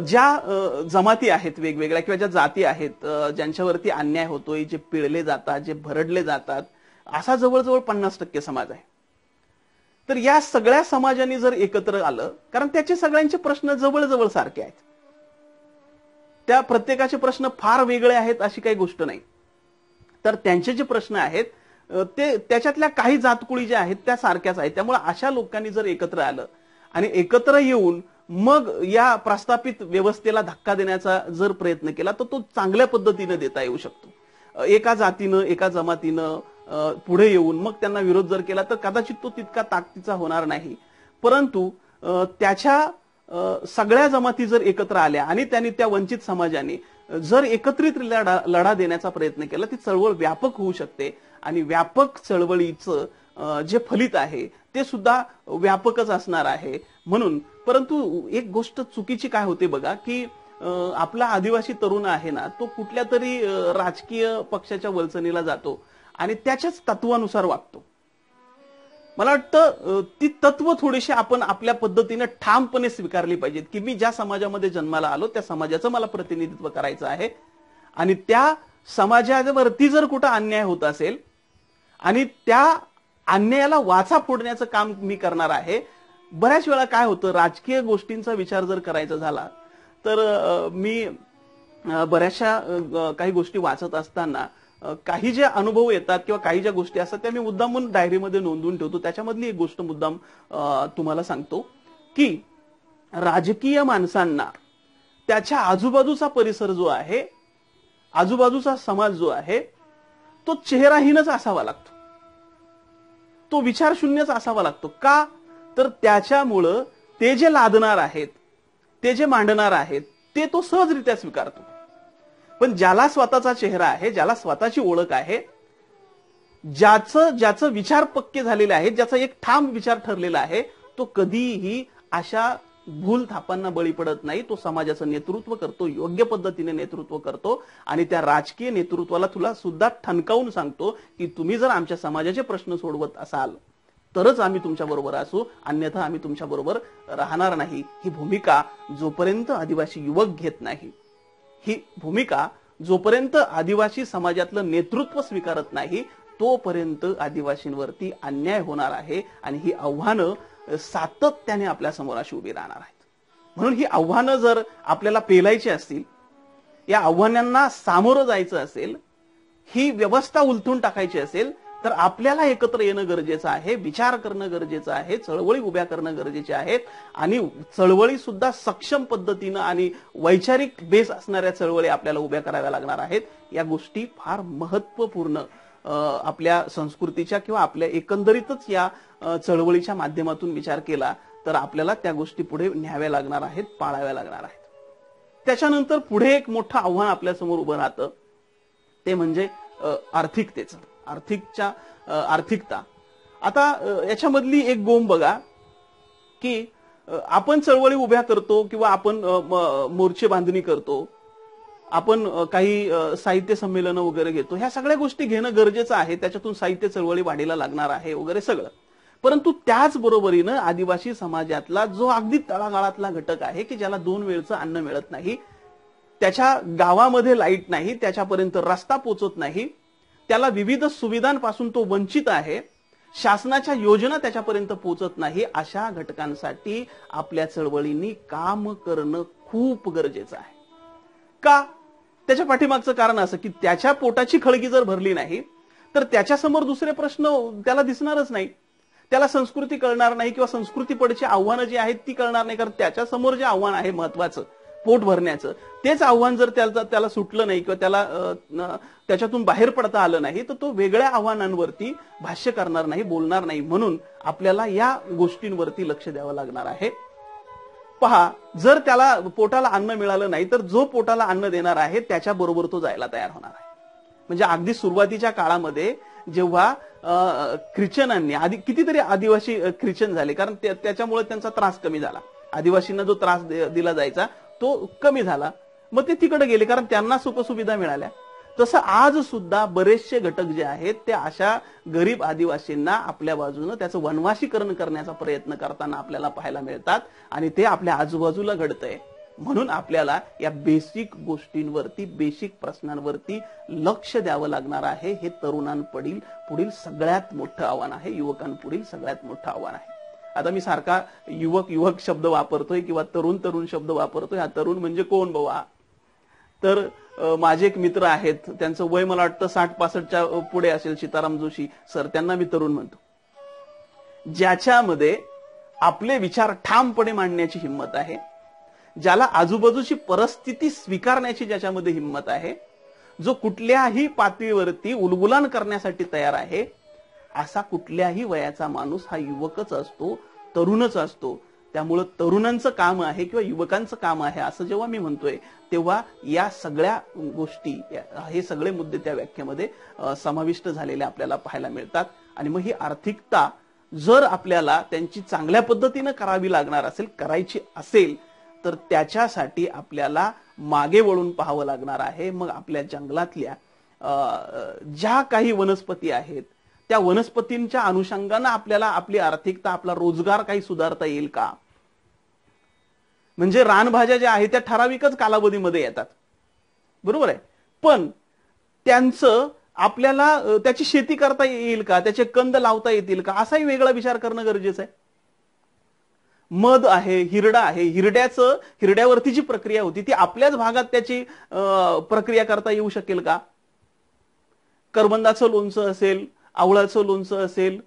ज्या जमाती आहेत वेगवेगळ्या किंवा ज्या जाती आहेत ज्यांच्यावरती अन्याय होतोय, जे पिळले जातात, जे भरडले जातात, असा जवळजवळ 50% समाज आहे. तर या सगळ्या समाजांनी जर एकत्र आलं, कारण त्याचे सगळ्यांचे प्रश्न जवळजवळ सारखे आहेत, त्या प्रत्येकाचे प्रश्न फार वेगळे आहेत अशी काही गोष्ट नाही. तर त्यांचे जे प्रश्न आहेत ते त्याच्यातल्या काही जातकुळी ज्या आहेत त्या सारख्याच आहेत. त्यामुळे अशा लोकांनी जर एकत्र आलं आणि एकत्र येऊन मग या प्रस्थापित व्यवस्थेला धक्का देण्याचा जर प्रयत्न केला तर तो चांगल्या पद्धतीने देता येऊ शकतो. एका जातीनं, एका जमातीनं पुढे येऊन मग त्यांना विरोध जर केला तर कदाचित तो तितका ताकदीचा होणार नाही. परंतु त्याच्या सगळ्या जमाती जर एकत्र आल्या आणि त्यांनी त्या वंचित समाजाने जर एकत्रित लढा देण्याचा प्रयत्न केला ती चळवळ व्यापक होऊ शकते आणि व्यापक चळवळीचं जे फलित आहे ते सुद्धा व्यापकच असणार आहे. म्हणून परंतु एक गोष्ट चुकीची काय होते बघा की आपला आदिवासी तरुण आहे ना तो कुठल्या तरी राजकीय पक्षाच्या वलचणीला जातो आणि त्याच्याच तत्वानुसार वागतो. मला वाटतं ती तत्व थोडीशी आपण आपल्या पद्धतीने ठामपणे स्वीकारली पाहिजेत की मी ज्या समाजामध्ये जन्माला आलो त्या समाजाचं मला प्रतिनिधित्व करायचं आहे आणि त्या समाजावरती जर कुठं अन्याय होत असेल आणि त्या अन्यायाला वाचा फोडण्याचं काम मी करणार आहे. बऱ्याच वेळा काय होतं राजकीय गोष्टींचा विचार जर करायचा झाला तर मी बऱ्याचशा काही गोष्टी वाचत असताना काही जे अनुभव येतात किंवा काही ज्या गोष्टी असतात त्या मी मुद्दामून डायरीमध्ये नोंदवून ठेवतो. त्याच्यामधली एक गोष्ट मुद्दाम तुम्हाला सांगतो की राजकीय माणसांना त्याच्या आजूबाजूचा परिसर जो आहे आजूबाजूचा समाज जो आहे तो चेहराहीनच असावा लागतो, तो विचारशून्यच असावा लागतो. का तर त्याच्यामुळं ते जे लादणार आहेत ते जे मांडणार आहेत ते तो सहजरित्या स्वीकारतो. पण ज्याला स्वतःचा चेहरा आहे ज्याला स्वतःची ओळख आहे ज्याचं विचार पक्के झालेले आहेत ज्याचा एक ठाम विचार ठरलेला आहे तो कधीही अशा भूल थापांना बळी पडत नाही. तो समाजाचं नेतृत्व करतो, योग्य पद्धतीने नेतृत्व करतो आणि त्या राजकीय नेतृत्वाला तुला सुद्धा ठणकावून सांगतो की तुम्ही जर आमच्या समाजाचे प्रश्न सोडवत असाल तरच आम्ही तुमच्या बरोबर असू, अन्यथा आम्ही तुमच्या बरोबर राहणार नाही. ही भूमिका जोपर्यंत आदिवासी युवक घेत नाही, ही भूमिका जोपर्यंत आदिवासी समाजातलं नेतृत्व स्वीकारत नाही तोपर्यंत आदिवासींवरती अन्याय होणार आहे आणि ही आव्हानं सातत्याने आपल्या समोर अशी उभी राहणार आहेत. म्हणून ही आव्हानं जर आपल्याला पेलायची असतील, या आव्हानांना सामोरं जायचं असेल, ही व्यवस्था उलथून टाकायची असेल तर आपल्याला एकत्र येणं गरजेचं आहे, विचार करणं गरजेचं आहे, चळवळी उभ्या करणं गरजेचे आहेत आणि चळवळी सुद्धा सक्षम पद्धतीनं आणि वैचारिक बेस असणाऱ्या चळवळी आपल्याला उभ्या कराव्या लागणार आहेत. या गोष्टी फार महत्वपूर्ण आपल्या संस्कृतीच्या किंवा आपल्या एकंदरीतच या चळवळीच्या माध्यमातून विचार केला तर आपल्याला त्या गोष्टी पुढे न्याव्या लागणार आहेत, पाळाव्या लागणार आहेत. त्याच्यानंतर पुढे एक मोठं आव्हान आपल्या समोर उभं राहतं ते म्हणजे आर्थिकतेचं, आर्थिकता. आता याच्यामधली एक गोम बघा की आपण चळवळी उभ्या करतो किंवा आपण मोर्चे बांधणी करतो, आपण काही साहित्य संमेलनं वगैरे घेतो, ह्या सगळ्या गोष्टी घेणं गरजेचं आहे, त्याच्यातून साहित्य चळवळी वाढीला लागणार आहे वगैरे सगळं. परंतु त्याच बरोबरीनं आदिवासी समाजातला जो अगदी तळागाळातला घटक आहे की ज्याला 2 वेळचं अन्न मिळत नाही, त्याच्या गावामध्ये लाईट नाही, त्याच्यापर्यंत रस्ता पोचत नाही, त्याला विविध सुविधांपासून तो वंचित आहे, शासनाच्या योजना त्याच्यापर्यंत पोचत नाही, अशा घटकांसाठी आपल्या चळवळींनी काम करणं खूप गरजेचं आहे. का? त्याच्या पाठीमागचं कारण असं की त्याच्या पोटाची खळगी जर भरली नाही तर त्याच्यासमोर दुसरे प्रश्न त्याला दिसणारच नाही, त्याला संस्कृती कळणार नाही किंवा संस्कृती पडची आव्हानं जी आहेत ती कळणार नाही. कारण त्याच्यासमोर जे आव्हान आहे महत्वाचं पोट भरण्याचं, तेच आव्हान जर त्याला सुटलं नाही किंवा त्याला त्याच्यातून बाहेर पडता आलं नाही तर तो वेगळ्या आव्हानांवरती भाष्य करणार नाही, बोलणार नाही. म्हणून आपल्याला या गोष्टींवरती लक्ष द्यावं लागणार आहे. पहा, जर त्याला पोटाला अन्न मिळालं नाही तर जो पोटाला अन्न देणार आहे त्याच्याबरोबर तो जायला तयार होणार आहे. म्हणजे अगदी सुरुवातीच्या काळामध्ये जेव्हा ख्रिश्चनांनी कितीतरी आदिवासी ख्रिश्चन झाले कारण त्याच्यामुळे त्यांचा त्रास कमी झाला, आदिवासींना जो त्रास दिला जायचा तो कमी झाला, मग ते तिकडे गेले कारण त्यांना सुखसुविधा मिळाल्या. तसं आज सुद्धा बरेचसे घटक जे आहेत ते अशा गरीब आदिवासींना आपल्या बाजूने त्याचं वनवासीकरण करण्याचा प्रयत्न करताना आपल्याला पाहायला मिळतात आणि ते आपल्या आजूबाजूला घडतंय. म्हणून आपल्याला या बेसिक गोष्टींवरती, बेसिक प्रश्नांवरती लक्ष द्यावं लागणार आहे. हे तरुणांपुढील सगळ्यात मोठं आव्हान आहे, युवकांपुढील सगळ्यात मोठं आव्हान आहे. आता मी सारखा युवक शब्द वापरतोय किंवा तरुण शब्द वापरतोय. हा तरुण म्हणजे कोण बाबा? तर माझे एक मित्र आहेत, त्यांचं वय मला वाटतं 60-65च्या पुढे असेल, सीताराम जोशी सर, त्यांना मी तरुण म्हणतो. ज्याच्यामध्ये आपले विचार ठामपणे मांडण्याची हिंमत आहे, ज्याला आजूबाजूची परिस्थिती स्वीकारण्याची ज्याच्यामध्ये हिंमत आहे, जो कुठल्याही पातळीवरती उलगुलान करण्यासाठी तयार आहे, असा कुठल्याही वयाचा माणूस हा युवकच असतो, तरुणच असतो. त्यामुळं तरुणांचं काम आहे किंवा युवकांचं काम आहे असं जेव्हा मी म्हणतोय, तेव्हा या सगळ्या गोष्टी, हे सगळे मुद्दे त्या व्याख्येमध्ये समाविष्ट झालेले आपल्याला पाहायला मिळतात. आणि मग ही आर्थिकता जर आपल्याला त्यांची चांगल्या पद्धतीनं करावी लागणार असेल, करायची असेल, तर त्याच्यासाठी आपल्याला मागे वळून पाहावं लागणार आहे. मग आपल्या जंगलातल्या ज्या काही वनस्पती आहेत, त्या वनस्पतींच्या अनुषंगानं आपल्याला आपली आर्थिकता, आपला रोजगार काही सुधारता येईल का? म्हणजे रानभाज्या ज्या आहेत त्या ठराविकच कालावधीमध्ये येतात, बरोबर आहे, पण त्यांचं आपल्याला त्याची शेती करता येईल का, त्याचे कंद लावता येतील का, असाही वेगळा विचार करणं गरजेचं आहे. मध आहे, हिरडा आहे, हिरड्यावरती जी प्रक्रिया होती ती आपल्याच भागात त्याची प्रक्रिया करता येऊ शकेल का? करवंदाचं लोणचं असेल, आवळाचं लोणचं असेल,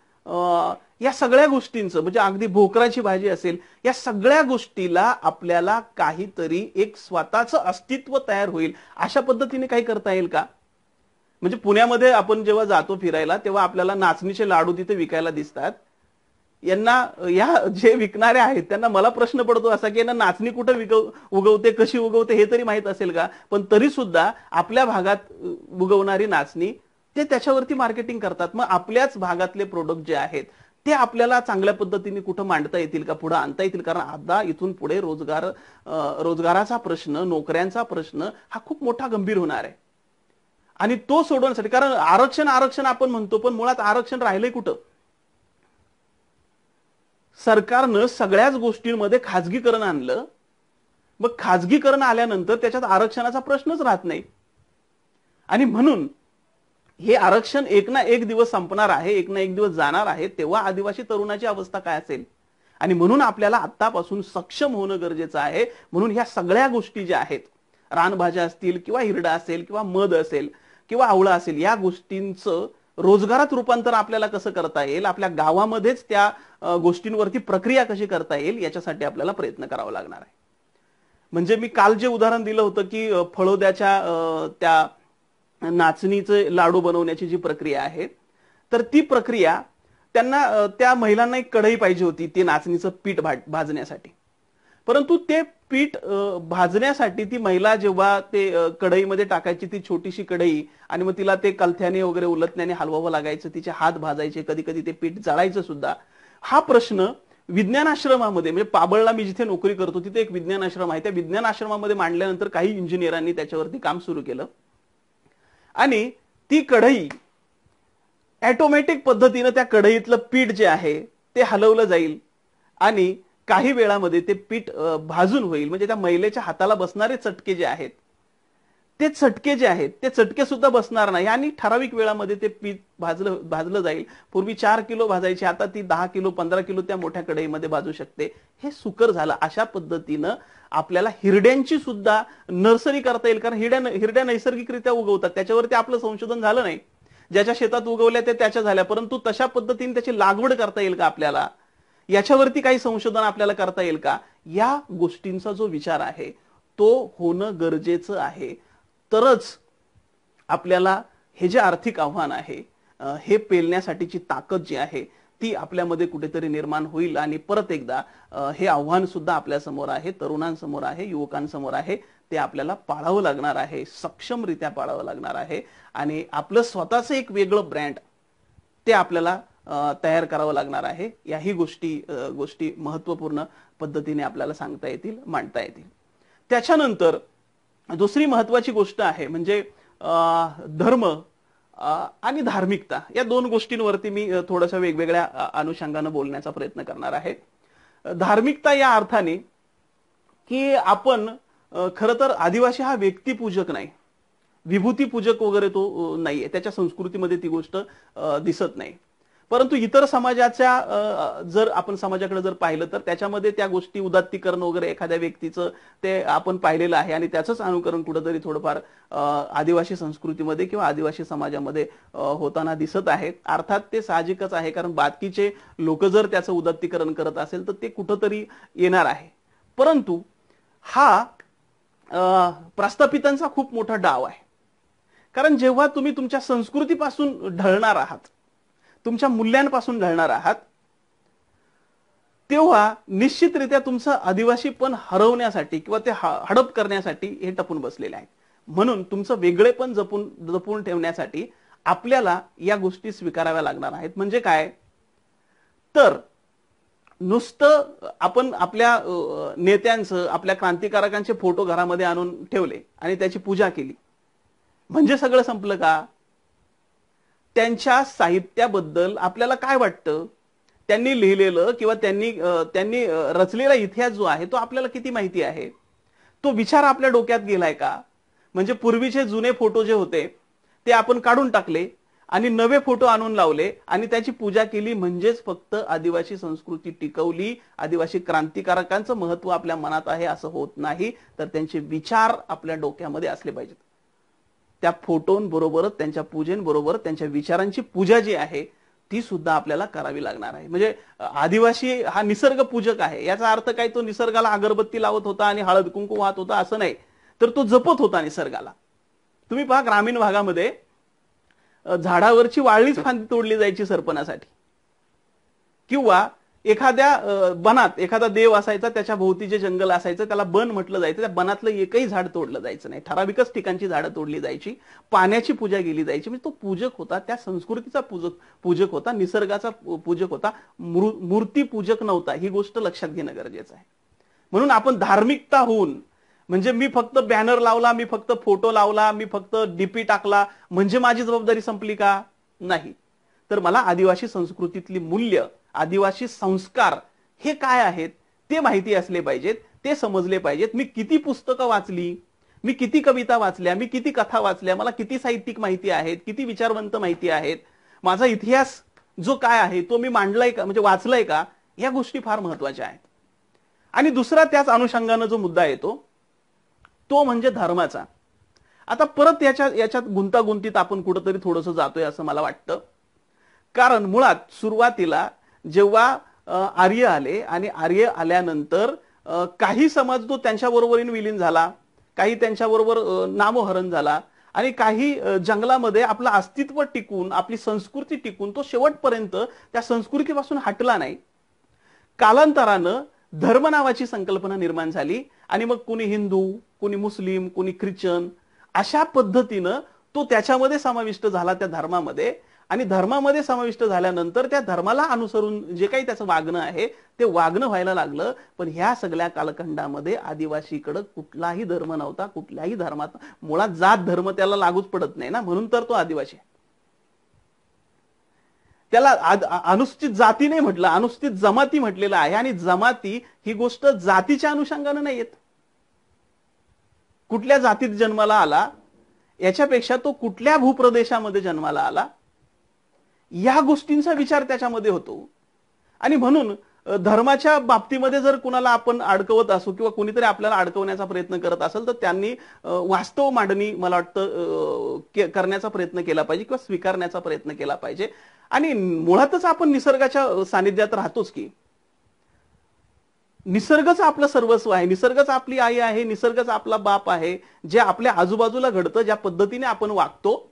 या सगळ्या गोष्टींचं, म्हणजे अगदी भोकराची भाजी असेल, या सगळ्या गोष्टीला आपल्याला काहीतरी एक स्वतःचं अस्तित्व तयार होईल अशा पद्धतीने काही करता येईल का? म्हणजे पुण्यामध्ये आपण जेव्हा जातो फिरायला तेव्हा आपल्याला नाचणीचे लाडू तिथे विकायला दिसतात. यांना, या जे विकणारे आहेत त्यांना मला प्रश्न पडतो असा की यांना नाचणी कुठे उगवते, कशी उगवते हे तरी माहित असेल का? पण तरी सुद्धा आपल्या भागात उगवणारी नाचणी ते त्याच्यावरती मार्केटिंग करतात. मग आपल्याच भागातले प्रोडक्ट जे आहेत ते आपल्याला चांगल्या पद्धतीने कुठं मांडता येतील का, पुढे आणता येतील? कारण आता इथून पुढे रोजगाराचा प्रश्न, नोकऱ्यांचा प्रश्न हा खूप मोठा गंभीर होणार आहे. आणि तो सोडवण्यासाठी, कारण आरक्षण आपण म्हणतो, पण मुळात आरक्षण राहिलंय कुठं? सरकारनं सगळ्याच गोष्टींमध्ये खाजगीकरण आणलं. मग खाजगीकरण आल्यानंतर त्याच्यात आरक्षणाचा प्रश्नच राहत नाही. आणि म्हणून हे आरक्षण एक ना एक दिवस संपणार आहे, एक ना एक दिवस जाणार आहे. तेव्हा आदिवासी तरुणाची अवस्था काय असेल? आणि म्हणून आपल्याला आत्तापासून सक्षम होणं गरजेचं आहे. म्हणून ह्या सगळ्या गोष्टी ज्या आहेत, रानभाज्या असतील किंवा हिरडा असेल किंवा मध असेल किंवा आवळा असेल, या गोष्टींचं रोजगारात रूपांतर आपल्याला कसं करता येईल, आपल्या गावामध्येच त्या गोष्टींवरती प्रक्रिया कशी करता येईल, याच्यासाठी आपल्याला प्रयत्न करावा लागणार आहे. म्हणजे मी काल जे उदाहरण दिलं होतं की फळोद्याच्या त्या नाचणीचे लाडू बनवण्याची जी प्रक्रिया आहे, तर ती प्रक्रिया त्यांना, त्या महिलांना एक कढई पाहिजे होती ते नाचणीचं पीठ भाजण्यासाठी. परंतु ते पीठ भाजण्यासाठी ती महिला जेव्हा ते कढईमध्ये टाकायची, ती छोटीशी कढई, आणि मग तिला ते कलथ्याने वगैरे उलटण्याने हलवावं लागायचं, तिचे हात भाजायचे, कधी कधी ते पीठ जाळायचं सुद्धा. हा प्रश्न विज्ञान आश्रमामध्ये, म्हणजे पाबळला मी जिथे नोकरी करतो तिथे एक विज्ञान आश्रम आहे, त्या विज्ञान आश्रमामध्ये मांडल्यानंतर काही इंजिनियरांनी त्याच्यावरती काम सुरू केलं. आणि ती कढई ऑटोमॅटिक पद्धतीने, त्या कढईतलं पीठ जे आहे ते हलवलं जाईल आणि काही वेळामध्ये ते पीठ भाजून होईल. म्हणजे त्या महिलेच्या हाताला बसणारे चटके जे आहेत ते चटके सुद्धा बसणार नाही आणि ठराविक वेळामध्ये ते पीठ भाजलं जाईल. पूर्वी 4 किलो भाजायची, आता ती 10 किलो 15 किलो त्या मोठ्या कढईमध्ये भाजू शकते. हे सुकर झालं. अशा पद्धतीनं आपल्याला हिरड्यांची सुद्धा नर्सरी करता येईल. कारण हिरड्या नैसर्गिकरित्या उगवतात, त्याच्यावरती आपलं संशोधन झालं नाही. ज्याच्या शेतात उगवल्या ते त्याच्या झाल्या, परंतु तशा पद्धतीने त्याची लागवड करता येईल का आपल्याला, याच्यावरती काही संशोधन आपल्याला करता येईल का? या गोष्टींचा जो विचार आहे तो होणं गरजेचं आहे. तरच आपल्याला हे जे आर्थिक आव्हान आहे हे पेलण्यासाठीची ताकद जी आहे ती आपल्यामध्ये कुठेतरी निर्माण होईल. आणि परत एकदा हे आव्हान सुद्धा आपल्या समोर आहे, तरुणांसमोर आहे, युवकांसमोर आहे. ते आपल्याला पाळावं लागणार आहे, सक्षमरित्या पाळावं लागणार आहे. आणि आपलं स्वतःचं एक वेगळं ब्रँड ते आपल्याला तयार करावं लागणार आहे. याही गोष्टी महत्वपूर्ण पद्धतीने आपल्याला सांगता येतील, मांडता येतील. त्याच्यानंतर दुसरी महत्वाची गोष्ट आहे म्हणजे धर्म आणि धार्मिकता. या दोन गोष्टींवरती मी थोडंसं वेगवेगळ्या अनुषंगानं बोलण्याचा प्रयत्न करणार आहे. धार्मिकता या अर्थाने की आपण खरं तर आदिवासी हा व्यक्तिपूजक नाही, विभूतीपूजक वगैरे तो नाहीये, त्याच्या संस्कृतीमध्ये ती गोष्ट दिसत नाही. परंतु इतर समाजाच्या जर आपण समाजाकडे जर पाहिलं तर त्याच्यामध्ये त्या गोष्टी उदात्तीकरण वगैरे एखाद्या व्यक्तीचं ते आपण पाहिलेलं आहे आणि त्याचंच अनुकरण कुठेतरी थोडंफार आदिवासी संस्कृतीमध्ये किंवा आदिवासी समाजामध्ये होताना दिसत आहे. अर्थात ते साहजिकच आहे, कारण बाकीचे लोक जर त्याचं उदात्तीकरण करत असेल तर ते कुठंतरी येणार आहे. परंतु हा प्रस्थापितांचा खूप मोठा डाव आहे. कारण जेव्हा तुम्ही तुमच्या संस्कृतीपासून ढळणार आहात, तुमच्या मूल्यांपासून ढळणार आहात, तेव्हा निश्चितरित्या तुमचं आदिवासी पण हरवण्यासाठी किंवा ते हडप करण्यासाठी हे टपून बसलेले आहेत. म्हणून तुमचं वेगळेपण जपून ठेवण्यासाठी आपल्याला या गोष्टी स्वीकाराव्या लागणार आहेत. म्हणजे काय तर नुसतं आपण आपल्या नेत्यांचं आपल्या क्रांतिकारकांचे फोटो घरामध्ये आणून ठेवले आणि त्याची पूजा केली म्हणजे सगळं संपलं का? त्यांच्या साहित्याबद्दल आपल्याला काय वाटतं? त्यांनी लिहिलेलं किंवा त्यांनी रचलेला इतिहास जो आहे तो आपल्याला किती माहिती आहे? तो विचार आपल्या डोक्यात गेलाय का? म्हणजे पूर्वीचे जुने फोटो जे होते ते आपण काढून टाकले आणि नवे फोटो आणून लावले आणि त्याची पूजा केली म्हणजेच फक्त आदिवासी संस्कृती टिकवली, आदिवासी क्रांतिकारकांचं महत्व आपल्या मनात आहे असं होत नाही. तर त्यांचे विचार आपल्या डोक्यामध्ये असले पाहिजेत. त्या फोटोंबरोबरच त्यांच्या पूजेबरोबर त्यांच्या विचारांची पूजा जी आहे ती सुद्धा आपल्याला करावी लागणार आहे. म्हणजे आदिवासी हा निसर्ग पूजक आहे याचा अर्थ काय तो निसर्गाला अगरबत्ती लावत होता आणि हळद कुंकू वाहत होता असं नाही, तर तो जपत होता निसर्गाला. तुम्ही पहा ग्रामीण भागामध्ये झाडावरची वाळलीच फांदी तोडली जायची सरपणासाठी, किंवा एखाद्या बनात एखादा देव असायचा त्याच्या भोवती जे जंगल असायचं त्याला बन म्हटलं जायचं, त्या बनातलं एकही झाड तोडलं जायचं नाही, ठराविकच ठिकाणची झाडं तोडली जायची, पाण्याची पूजा केली जायची. म्हणजे तो पूजक होता, त्या संस्कृतीचा पूजक होता, निसर्गाचा पूजक होता, मूर्ती पूजक नव्हता. ही गोष्ट लक्षात घेणं गरजेचं आहे. म्हणून आपण धार्मिकता होऊन म्हणजे मी फक्त बॅनर लावला, मी फक्त फोटो लावला, मी फक्त डीपी टाकला म्हणजे माझी जबाबदारी संपली का? नाही. तर मला आदिवासी संस्कृतीतली मूल्य, आदिवासी संस्कार हे काय आहेत ते माहिती असले पाहिजेत, ते समजले पाहिजेत. मी किती पुस्तकं वाचली, मी किती कविता वाचल्या, मी किती कथा वाचल्या, मला किती साहित्यिक माहिती आहेत, किती विचारवंत माहिती आहेत, माझा इतिहास जो काय आहे तो मी मांडलाय का, म्हणजे वाचलाय का, या गोष्टी फार महत्वाच्या आहेत. आणि दुसरा त्याच अनुषंगाने जो मुद्दा येतो तो म्हणजे धर्माचा. आता परत याच्यात गुंतागुंतीत आपण कुठेतरी थोडंसं जातोय असं मला वाटतं. कारण मुळात सुरुवातीला जेव्हा आर्य आले आणि आर्य आल्यानंतर काही समाज तो त्यांच्याबरोबरीने विलीन झाला, काही त्यांच्याबरोबर नामोहरण झाला आणि काही जंगलामध्ये आपलं अस्तित्व टिकून आपली संस्कृती टिकून तो शेवटपर्यंत त्या संस्कृतीपासून हटला नाही. कालांतरानं धर्म नावाची संकल्पना निर्माण झाली आणि मग कोणी हिंदू, कोणी मुस्लिम, कोणी ख्रिश्चन अशा पद्धतीनं तो त्याच्यामध्ये समाविष्ट झाला त्या धर्मामध्ये. आणि धर्मामध्ये समाविष्ट झाल्यानंतर त्या धर्माला अनुसरून जे काही त्याचं वागणं आहे ते वागणं व्हायला लागलं. पण ह्या सगळ्या कालखंडामध्ये आदिवासीकडे कुठलाही धर्म नव्हता, कुठल्याही धर्मात मुळात जात धर्म त्याला लागूच पडत नाही ना, म्हणून तर तो आदिवासी. त्याला अनुसूचित जाती नाही म्हटलं, अनुसूचित जमाती म्हटलेलं आहे. आणि जमाती ही गोष्ट जातीच्या अनुषंगाने नाही येत. कुठल्या जातीत जन्माला आला याच्यापेक्षा तो कुठल्या भूप्रदेशामध्ये जन्माला आला या गोष्टींचा विचार त्याच्यामध्ये होतो. आणि म्हणून धर्माच्या बाबतीमध्ये जर कुणाला आपण अडकवत असू किंवा कोणीतरी आपल्याला अडकवण्याचा प्रयत्न करत असेल तर त्यांनी वास्तव मांडणी मला वाटतं करण्याचा प्रयत्न केला पाहिजे किंवा स्वीकारण्याचा प्रयत्न केला पाहिजे. आणि मुळातच आपण निसर्गाच्या सानिध्यात राहतोच की, निसर्गच आपलं सर्वस्व आहे, निसर्गच आपली आई आहे, निसर्गच आपला बाप आहे. जे आपल्या आजूबाजूला घडतं, ज्या पद्धतीने आपण वागतो,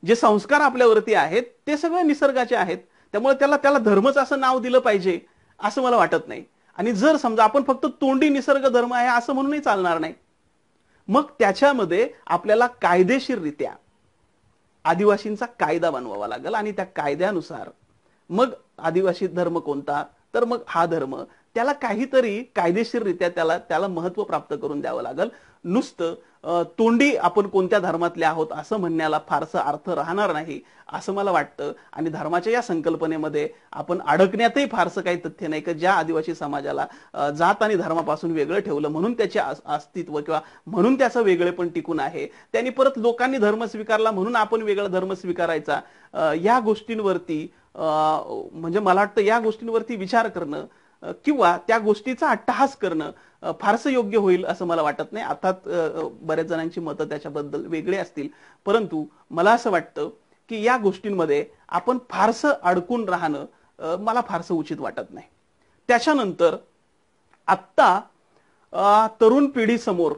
जे संस्कार आपल्यावरती आहेत ते सगळे निसर्गाचे आहेत. त्यामुळे त्याला धर्मच असं नाव दिलं पाहिजे असं मला वाटत नाही. आणि जर समजा आपण फक्त तोंडी निसर्ग धर्म आहे असं म्हणूनही चालणार नाही. मग त्याच्यामध्ये आपल्याला कायदेशीररित्या आदिवासींचा कायदा बनवावा लागेल आणि त्या कायद्यानुसार मग आदिवासी धर्म कोणता, तर मग हा धर्म, त्याला काहीतरी कायदेशीररित्या त्याला महत्व प्राप्त करून द्यावं लागेल. नुसतं तोंडी आपण कोणत्या धर्मातले आहोत असं म्हणण्याला फारसा अर्थ राहणार नाही असं मला वाटतं. आणि धर्माच्या या संकल्पनेमध्ये आपण अडकण्यातही फारसं काही तथ्य नाही की ज्या आदिवासी समाजाला जात आणि धर्मापासून वेगळं ठेवलं म्हणून त्याचे अस्तित्व किंवा म्हणून त्याचं वेगळेपण टिकून आहे. त्यांनी परत लोकांनी धर्म स्वीकारला म्हणून आपण वेगळा धर्म स्वीकारायचा, या गोष्टींवरती म्हणजे मला वाटतं या गोष्टींवरती विचार करणं किंवा त्या गोष्टीचा अट्टहास करणं फारसं योग्य होईल असं मला वाटत नाही. अर्थात बऱ्याच जणांची मतं त्याच्याबद्दल वेगळी असतील, परंतु मला असं वाटतं की या गोष्टींमध्ये आपण फारसं अडकून राहणं मला फारसं उचित वाटत नाही. त्याच्यानंतर आत्ता तरुण पिढी समोर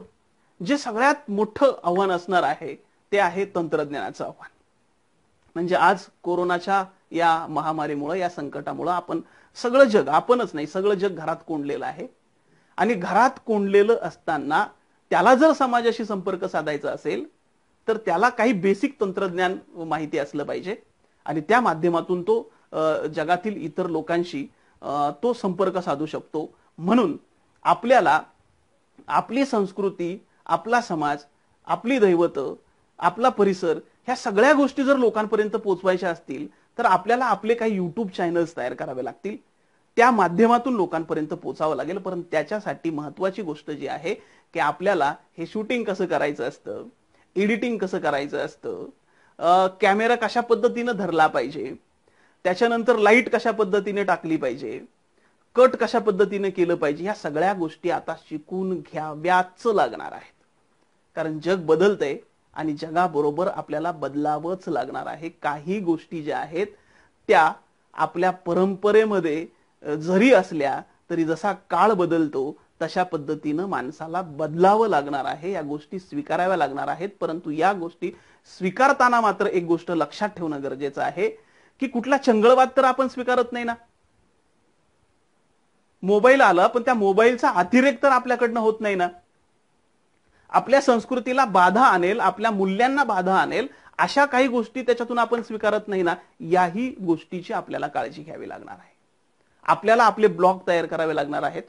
जे सगळ्यात मोठं आव्हान असणार आहे ते आहे तंत्रज्ञानाचं आव्हान. म्हणजे आज कोरोनाच्या या महामारीमुळे, या संकटामुळे आपण सगळं जग, आपणच नाही सगळं जग घरात कोंडलेलं आहे. आणि घरात कोंडलेलं असताना त्याला जर समाजाशी संपर्क साधायचा असेल तर त्याला काही बेसिक तंत्रज्ञान माहिती असलं पाहिजे आणि त्या माध्यमातून तो जगातील इतर लोकांशी तो संपर्क साधू शकतो. म्हणून आपल्याला आपली संस्कृती, आपला समाज, आपली दैवत, आपला परिसर ह्या सगळ्या गोष्टी जर लोकांपर्यंत पोहोचवायच्या असतील तर आपल्याला आपले काही युट्यूब चॅनल्स तयार करावे लागतील. त्या माध्यमातून लोकांपर्यंत पोहोचावं लागेल. परंतु त्याच्यासाठी महत्वाची गोष्ट जी आहे की आपल्याला हे शूटिंग कसं करायचं असतं, एडिटिंग कसं करायचं असतं, कॅमेरा कशा पद्धतीने धरला पाहिजे, त्याच्यानंतर लाईट कशा पद्धतीने टाकली पाहिजे, कट कशा पद्धतीने केलं पाहिजे, ह्या सगळ्या गोष्टी आता शिकून घ्याव्याच लागणार आहेत. कारण जग बदलतंय आणि जगाबरोबर आपल्याला बदलावंच लागणार आहे. काही गोष्टी ज्या आहेत त्या आपल्या परंपरेमध्ये जरी असल्या तरी जसा काळ बदलतो तशा पद्धतीनं माणसाला बदलावं लागणार आहे. या गोष्टी स्वीकाराव्या लागणार आहेत. परंतु या गोष्टी स्वीकारताना मात्र एक गोष्ट लक्षात ठेवणं गरजेचं आहे की कुठला चंगळवाद तर आपण स्वीकारत नाही ना. मोबाईल आला पण त्या मोबाईलचा अतिरेक तर आपल्याकडनं होत नाही ना. आपल्या संस्कृतीला बाधा आणेल, आपल्या मूल्यांना बाधा आणेल अशा काही गोष्टी त्याच्यातून आपण स्वीकारत नाही ना. याही गोष्टीची आपल्याला काळजी घ्यावी लागणार आहे. आपल्याला आपले ब्लॉग तयार करावे लागणार आहेत.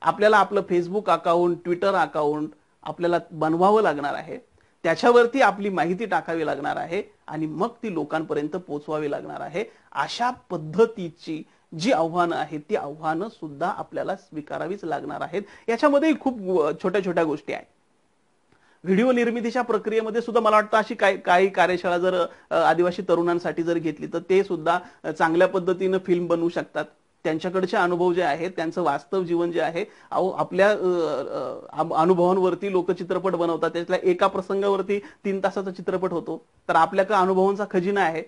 आपल्याला आपलं फेसबुक अकाउंट, ट्विटर अकाउंट आपल्याला बनवावं लागणार आहे. त्याच्यावरती आपली माहिती टाकावी लागणार आहे आणि मग ती लोकांपर्यंत पोहोचवावी लागणार आहे. अशा पद्धतीची जी आव्हानं आहेत ती आव्हानं सुद्धा आपल्याला स्वीकारावीच लागणार आहेत. याच्यामध्ये खूप छोट्या छोट्या गोष्टी आहेत. व्हिडिओ निर्मितीच्या प्रक्रियेमध्ये सुद्धा मला वाटतं अशी काही कार्यशाळा जर आदिवासी तरुणांसाठी जर घेतली तर ते सुद्धा चांगल्या पद्धतीने फिल्म बनवू शकतात. त्यांच्याकडचे अनुभव जे आहेत, त्यांचं वास्तव जीवन जे आहे, आपल्या अनुभवांवरती लोक चित्रपट बनवतात. त्यातल्या एका प्रसंगावरती 3 तासाचा चित्रपट होतो. तर आपल्याकडे अनुभवांचा खजिना आहे.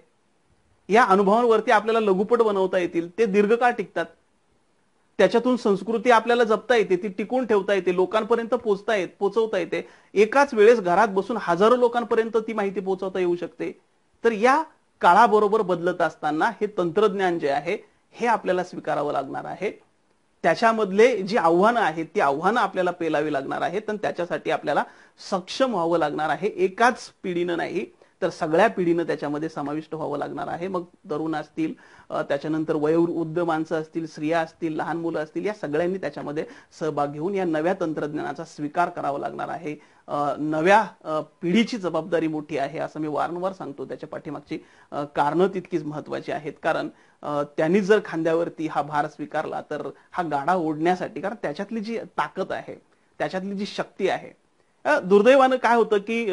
या अनुभवांवरती आपल्याला लघुपट बनवता येतील. ते दीर्घकाळ टिकतात. त्याच्यातून संस्कृती आपल्याला जपता येते, ती टिकून ठेवता येते, लोकांपर्यंत पोहोचवता येते. एकाच वेळेस घरात बसून हजारो लोकांपर्यंत ती माहिती पोहोचवता येऊ शकते. तर या काळाबरोबर बदलत असताना हे तंत्रज्ञान जे आहे हे आपल्याला स्वीकारावं लागणार आहे. त्याच्यामधले जी आव्हानं आहेत ती आव्हानं आपल्याला पेलावी लागणार आहेत आणि त्याच्यासाठी आपल्याला सक्षम व्हावं लागणार आहे. एकाच पिढीनं नाही तर सगळ्या पिढीनं त्याच्यामध्ये समाविष्ट व्हावं लागणार आहे. मग तरुण असतील, त्याच्यानंतर वयोवृद्ध माणसं असतील, स्त्रिया असतील, लहान मुलं असतील, या सगळ्यांनी त्याच्यामध्ये सहभाग घेऊन या नव्या तंत्रज्ञानाचा स्वीकार करावा लागणार आहे. नव्या पिढीची जबाबदारी मोठी आहे असं मी वारंवार सांगतो. त्याच्या पाठीमागची कारणं तितकीच महत्वाची आहेत. कारण त्यांनी जर खांद्यावरती हा भार स्वीकारला तर हा गाडा ओढण्यासाठी, कारण त्याच्यातली जी ताकद आहे, त्याच्यातली जी शक्ती आहे. दुर्दैवानं काय होतं की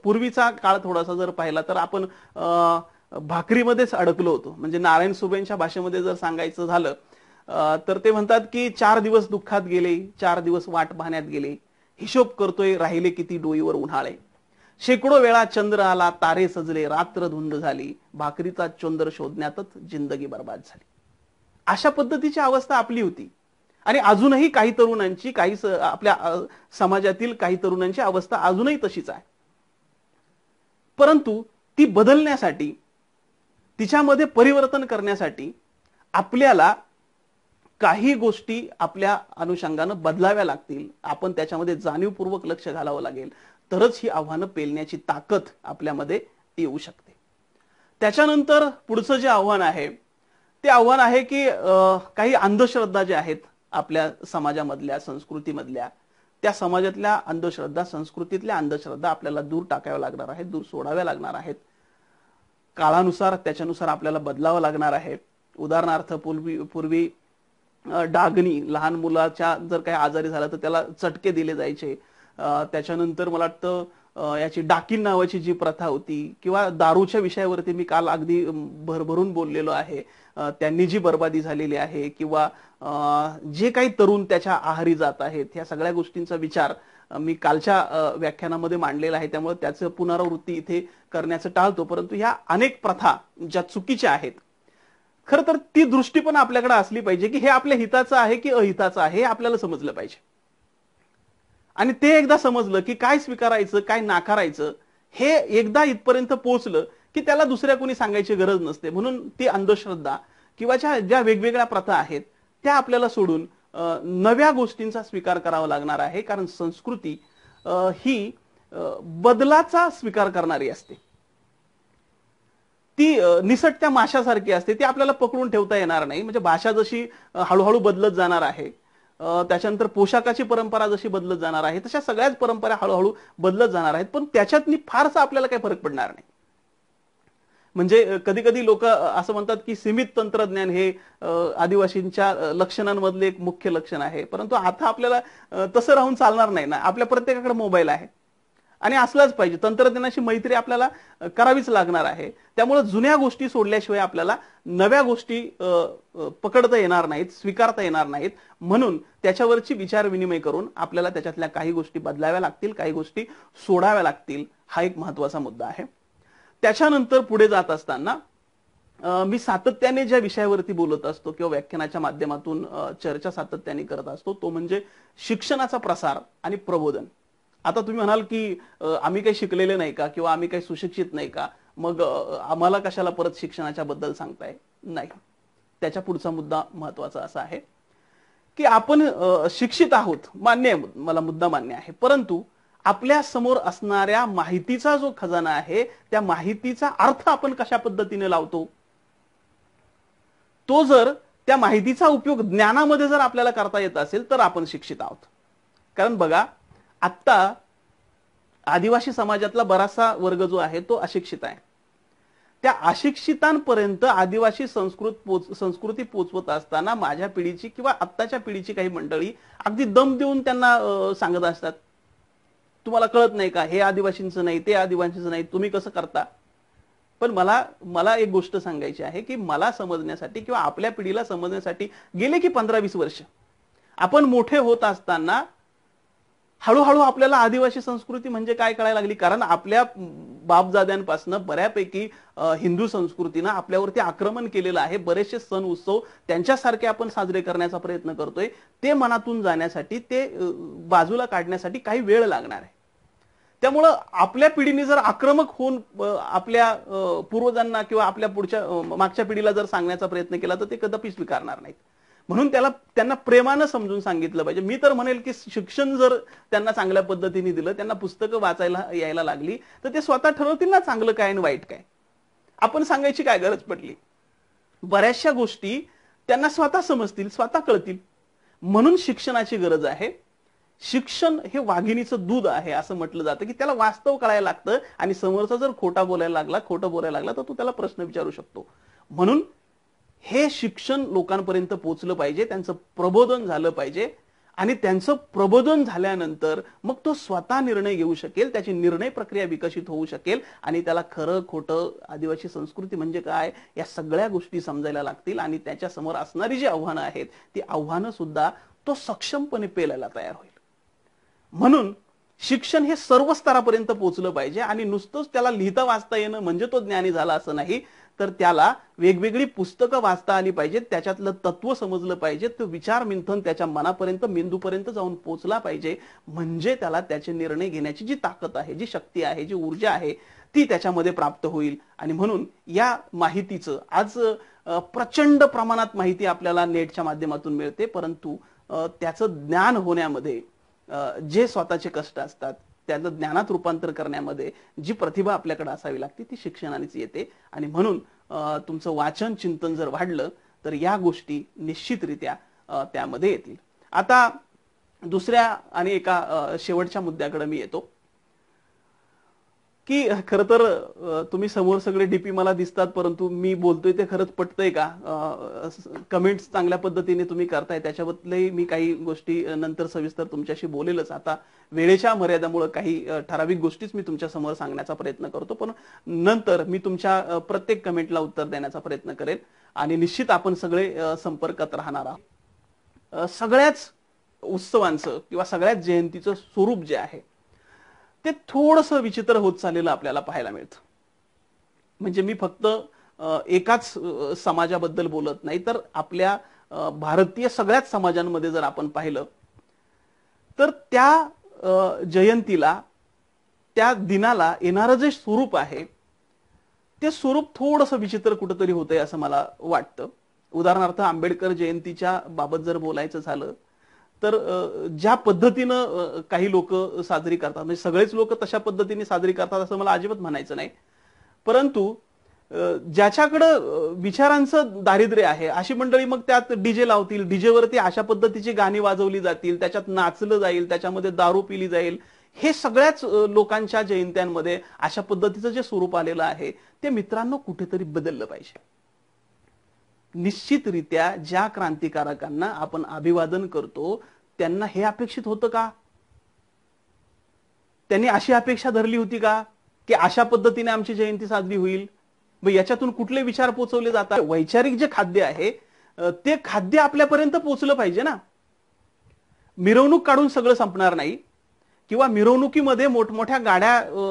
पूर्वीचा काळ थोडासा जर पाहिला तर आपण भाकरीमध्येच अडकलो होतो. म्हणजे नारायण सुबेंच्या भाषेमध्ये जर सांगायचं झालं तर ते म्हणतात की 4 दिवस दुःखात गेले, 4 दिवस वाट पाहण्यात गेले, हिशोब करतोय राहिले किती डोईवर उन्हाळे, शेकडो वेळा चंद्र आला, तारे सजले, रात्र धुंद झाली, भाकरीचा चंद्र शोधण्यातच जिंदगी बर्बाद झाली. अशा पद्धतीची अवस्था आपली होती. आणि अजूनही काही तरुणांची, आपल्या समाजातील काही तरुणांची अवस्था अजूनही तशीच आहे. परंतु ती बदलण्यासाठी, तिच्यामध्ये परिवर्तन करण्यासाठी आपल्याला काही गोष्टी आपल्या अनुषंगानं बदलाव्या लागतील. आपण त्याच्यामध्ये जाणीवपूर्वक लक्ष घालावं लागेल. तरच ही आव्हानं पेलण्याची ताकद आपल्यामध्ये येऊ शकते. त्याच्यानंतर पुढचं जे आव्हान आहे ते आव्हान आहे की काही अंधश्रद्धा ज्या आहेत आपल्या समाजामधल्या, संस्कृतीमधल्या, त्या समाजातल्या अंधश्रद्धा, संस्कृतीतल्या अंधश्रद्धा आपल्याला दूर टाकाव्या लागणार आहेत, दूर सोडाव्या लागणार आहेत. काळानुसार त्याच्यानुसार आपल्याला बदलावं लागणार आहे. उदाहरणार्थ पूर्वी डागणी, लहान मुलाच्या जर काही आजारी झाला तर त्याला चटके दिले जायचे. त्याच्यानंतर मला वाटतं याची डाकीन नावाची जी प्रथा होती, किंवा दारूच्या विषयावरती मी काल अगदी भरभरून बोललेलो आहे. त्यांनी जी बर्बादी झालेली आहे, किंवा जे काही तरुण त्याच्या आहारी जात आहेत, ह्या सगळ्या गोष्टींचा विचार मी कालच्या व्याख्यानामध्ये मांडलेला आहे. त्यामुळे त्याचं पुनरावृत्ती इथे करण्याचं टाळतो. परंतु ह्या अनेक प्रथा ज्या चुकीच्या आहेत, खरं तर ती दृष्टी पण आपल्याकडे असली पाहिजे की हे आपल्या हिताचं आहे की अहिताचं आहे हे आपल्याला समजलं पाहिजे. आणि ते एकदा समजलं की काय स्वीकारायचं, काय नाकारायचं, हे एकदा इथपर्यंत पोहोचलं की त्याला दुसऱ्या कोणी सांगायची गरज नसते. म्हणून ती अंधश्रद्धा किंवा ज्या वेगवेगळ्या प्रथा आहेत त्या आपल्याला सोडून नव्या गोष्टींचा स्वीकार करावा लागणार आहे. कारण संस्कृती ही बदलाचा स्वीकार करणारी असते. ती निसटत्या माशासारखी असते, ती आपल्याला पकडून ठेवता येणार नाही. म्हणजे भाषा जशी हळूहळू बदलत जाणार आहे, त्याच्यानंतर पोशाखाची परंपरा जशी बदलत जाणार आहे, तशा सगळ्याच परंपरा हळूहळू बदलत जाणार आहेत. पण त्याच्यातनी फारसा आपल्याला काही फरक पडणार नाही. म्हणजे कधी कधी लोक असं म्हणतात की सीमित तंत्रज्ञान हे आदिवासींच्या लक्षणांमधले एक मुख्य लक्षण आहे. परंतु आता आपल्याला तसं राहून चालणार नाही ना. आपल्या प्रत्येकाकडे मोबाईल आहे आणि असलाच पाहिजे. तंत्रज्ञानाशी मैत्री आपल्याला करावीच लागणार आहे. त्यामुळे जुन्या गोष्टी सोडल्याशिवाय आपल्याला नव्या गोष्टी पकडता येणार नाहीत, स्वीकारता येणार नाहीत. म्हणून त्याच्यावरची विचार विनिमय करून आपल्याला त्याच्यातल्या काही गोष्टी बदलाव्या लागतील, काही गोष्टी सोडाव्या लागतील. हा एक महत्वाचा मुद्दा आहे. त्याच्यानंतर पुढे जात असताना मी सातत्याने ज्या विषयावरती बोलत असतो किंवा व्याख्यानाच्या माध्यमातून चर्चा सातत्याने करत असतो तो म्हणजे शिक्षणाचा प्रसार आणि प्रबोधन. आता तुम्ही म्हणाल की आम्ही काही शिकलेले नाही का किंवा आम्ही काही सुशिक्षित नाही का, मग आम्हाला कशाला परत शिक्षणाच्या बद्दल सांगताय. नाही, त्याच्या पुढचा मुद्दा महत्वाचा असा आहे की आपण शिक्षित आहोत, मान्य आहे, मला मुद्दा मान्य आहे. परंतु आपल्या समोर असणाऱ्या माहितीचा जो खजाना आहे त्या माहितीचा अर्थ आपण कशा पद्धतीने लावतो, तो जर त्या माहितीचा उपयोग ज्ञानामध्ये जर आपल्याला करता येत असेल तर आपण शिक्षित आहोत. कारण बघा, आता आदिवासी समाजातला बराचसा वर्ग जो आहे तो अशिक्षित आहे. त्या अशिक्षितांपर्यंत आदिवासी संस्कृती पोचवत असताना माझ्या पिढीची किंवा आत्ताच्या पिढीची काही मंडळी अगदी दम देऊन त्यांना सांगत असतात, तुम्हाला कळत नाही का, हे आदिवासींचं नाही, ते आदिवासींचं नाही, तुम्ही कसं करता. पण मला एक गोष्ट सांगायची आहे की मला समजण्यासाठी किंवा आपल्या पिढीला समजण्यासाठी गेले की 15-20 वर्ष आपण मोठे होत असताना हळूहळू आपल्याला आदिवासी संस्कृती म्हणजे काय कळायला लागली. कारण आपल्या बापजाद्यांपासून बऱ्यापैकी हिंदू संस्कृतीनं आपल्यावरती आक्रमण केलेलं आहे. बरेचसे सण उत्सव त्यांच्यासारखे आपण साजरे करण्याचा प्रयत्न करतोय. ते मनातून जाण्यासाठी, ते बाजूला काढण्यासाठी काही वेळ लागणार आहे. त्यामुळं आपल्या पिढीने जर आक्रमक होऊन आपल्या पूर्वजांना किंवा आपल्या पुढच्या मागच्या पिढीला जर सांगण्याचा प्रयत्न केला तर ते कदापि स्वीकारणार नाहीत. म्हणून त्यांना प्रेमानं समजून सांगितलं पाहिजे. मी तर म्हणेल की शिक्षण जर त्यांना चांगल्या पद्धतीने दिलं, त्यांना पुस्तकं वाचायला यायला लागली तर ते स्वतः ठरवतील ना चांगलं काय आणि वाईट काय. आपण सांगायची काय गरज पडली. बऱ्याचशा गोष्टी त्यांना स्वतः समजतील, स्वतः कळतील. म्हणून शिक्षणाची गरज आहे. शिक्षण हे वाघिणीचं दूध आहे असं म्हटलं जातं की त्याला वास्तव कळायला लागतं आणि समोरचा जर खोटं बोलायला लागला तर तू त्याला प्रश्न विचारू शकतो. म्हणून हे शिक्षण लोकांपर्यंत पोहोचलं पाहिजे, त्यांचं प्रबोधन झालं पाहिजे आणि त्यांचं प्रबोधन झाल्यानंतर मग तो स्वतः निर्णय घेऊ शकेल, त्याची निर्णय प्रक्रिया विकसित होऊ शकेल आणि त्याला खरं खोटं, आदिवासी संस्कृती म्हणजे काय, या सगळ्या गोष्टी समजायला लागतील आणि त्याच्या समोर असणारी जी आव्हानं आहेत ती आव्हानं सुद्धा तो सक्षमपणे पेलायला तयार होईल. म्हणून शिक्षण हे सर्व स्तरापर्यंत पोहोचलं पाहिजे आणि नुसतंच त्याला लिहिता वाचता येणं म्हणजे तो ज्ञानी झाला असं नाही, तर त्याला वेगवेगळी पुस्तकं वाचता आली पाहिजेत, त्याच्यातलं तत्व समजलं पाहिजे, तो विचार मंथन त्याच्या मनापर्यंत, मेंदूपर्यंत जाऊन पोहोचला पाहिजे. म्हणजे त्याला त्याचे निर्णय घेण्याची जी ताकद आहे, जी शक्ती आहे, जी ऊर्जा आहे ती त्याच्यामध्ये प्राप्त होईल. आणि म्हणून या माहितीचं आज प्रचंड प्रमाणात माहिती आपल्याला नेटच्या माध्यमातून मिळते, परंतु त्याचं ज्ञान होण्यामध्ये जे स्वतःचे कष्ट असतात त्याचं ज्ञानात रूपांतर करण्यामध्ये जी प्रतिभा आपल्याकडे असावी लागते ती शिक्षणानेच येते. आणि म्हणून तुमचं वाचन चिंतन जर वाढलं तर या गोष्टी निश्चितरित्या त्यामध्ये येतील. आता दुसऱ्या आणि एका शेवटच्या मुद्द्याकडे मी येतो की खरं तर तुम्ही समोर सगळे डीपी मला दिसतात, परंतु मी बोलतोय ते खरंच पटतंय का, कमेंट्स चांगल्या पद्धतीने तुम्ही करताय, त्याच्याबद्दलही मी काही गोष्टी नंतर सविस्तर तुमच्याशी बोलेलच. आता वेळेच्या मर्यादेमुळे काही ठराविक गोष्टीच मी तुमच्या समोर सांगण्याचा प्रयत्न करतो, पण नंतर मी तुमच्या प्रत्येक कमेंटला उत्तर देण्याचा प्रयत्न करेन आणि निश्चित आपण सगळे संपर्कात राहणार आहोत. सगळ्याच उत्सवांचं किंवा सगळ्याच जयंतीचं स्वरूप जे आहे ते थोडंसं विचित्र होत चाललेलं आपल्याला पाहायला मिळतं. म्हणजे मी फक्त एकाच समाजाबद्दल बोलत नाही, तर आपल्या भारतीय सगळ्याच समाजांमध्ये जर आपण पाहिलं तर त्या जयंतीला, त्या दिनाला येणारं जे स्वरूप आहे ते स्वरूप थोडंसं विचित्र कुठंतरी होतंय असं मला वाटतं. उदाहरणार्थ आंबेडकर जयंतीच्या बाबत जर बोलायचं झालं तर ज्या पद्धतीनं काही लोक साजरी करतात, म्हणजे सगळेच लोक तशा पद्धतीने साजरी करतात असं मला अजिबात म्हणायचं नाही, परंतु ज्याच्याकडं विचारांचं दारिद्र्य आहे अशी मंडळी मग त्यात डीजे लावतील, डीजेवरती अशा पद्धतीची गाणी वाजवली जातील, त्याच्यात नाचलं जाईल, त्याच्यामध्ये दारू पिली जाईल. हे सगळ्याच लोकांच्या जयंत्यांमध्ये अशा पद्धतीचं जे स्वरूप आलेलं आहे ते मित्रांनो कुठेतरी बदललं पाहिजे. निश्चितरित्या ज्या क्रांतिकारकांना आपण अभिवादन करतो त्यांना हे अपेक्षित होतं का? त्यांनी अशी अपेक्षा धरली होती का की अशा पद्धतीने आमची जयंती साजरी होईल? मग याच्यातून कुठले विचार पोचवले जातात? वैचारिक जे खाद्य आहे ते खाद्य आपल्यापर्यंत पोचलं पाहिजे ना. मिरवणूक काढून सगळं संपणार नाही किंवा मिरवणुकीमध्ये मोठमोठ्या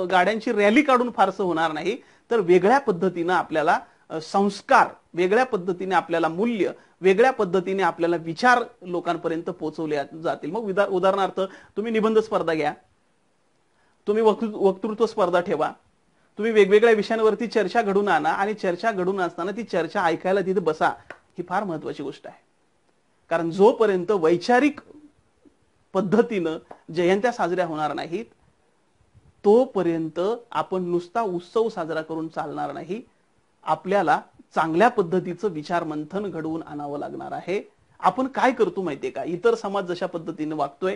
गाड्यांची रॅली काढून फारसं होणार नाही, तर वेगळ्या पद्धतीनं आपल्याला संस्कार, वेगळ्या पद्धतीने आपल्याला मूल्य, वेगळ्या पद्धतीने आपल्याला विचार लोकांपर्यंत पोहोचवले जातील. मग उदाहरणार्थ तुम्ही निबंध स्पर्धा घ्या, तुम्ही वक्तृत्व स्पर्धा ठेवा, तुम्ही वेगवेगळ्या विषयांवरती चर्चा घडून आणा आणि चर्चा घडून असताना ती चर्चा ऐकायला तिथे बसा. ही फार महत्वाची गोष्ट आहे. कारण जोपर्यंत वैचारिक पद्धतीनं जयंत्या साजऱ्या होणार नाहीत तोपर्यंत आपण नुसता उत्सव साजरा करून चालणार नाही. आपल्याला चांगल्या पद्धतीचं विचार मंथन घडवून आणावं लागणार आहे. आपण काय करतो माहितीये का? इतर समाज जशा पद्धतीने वागतोय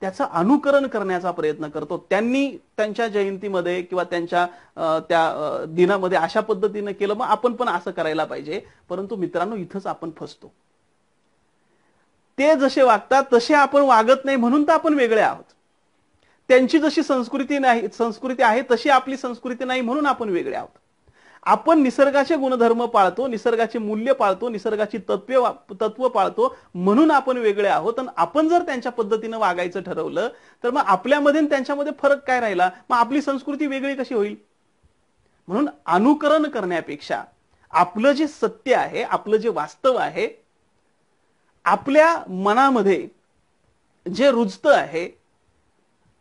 त्याचं अनुकरण करण्याचा प्रयत्न करतो. त्यांनी त्यांच्या जयंतीमध्ये किंवा त्यांच्या त्या दिनामध्ये अशा पद्धतीने केलं, मग आपण पण असं करायला पाहिजे. परंतु मित्रांनो इथंच आपण फसतो. ते जसे वागतात तसे आपण वागत नाही म्हणून तर आपण वेगळे आहोत. त्यांची जशी संस्कृती आहे तशी आपली संस्कृती नाही म्हणून आपण वेगळे आहोत. आपण निसर्गाचे गुणधर्म पाळतो, निसर्गाचे मूल्य पाळतो, निसर्गाची तत्व पाळतो म्हणून आपण वेगळे आहोत. आणि आपण जर त्यांच्या पद्धतीने वागायचं ठरवलं तर मग आपल्यामध्ये आणि त्यांच्यामध्ये फरक काय राहिला? मग आपली संस्कृती वेगळी कशी होईल? म्हणून अनुकरण करण्यापेक्षा आपलं जे सत्य आहे, आपलं जे वास्तव आहे, आपल्या मनामध्ये जे रुजतं आहे,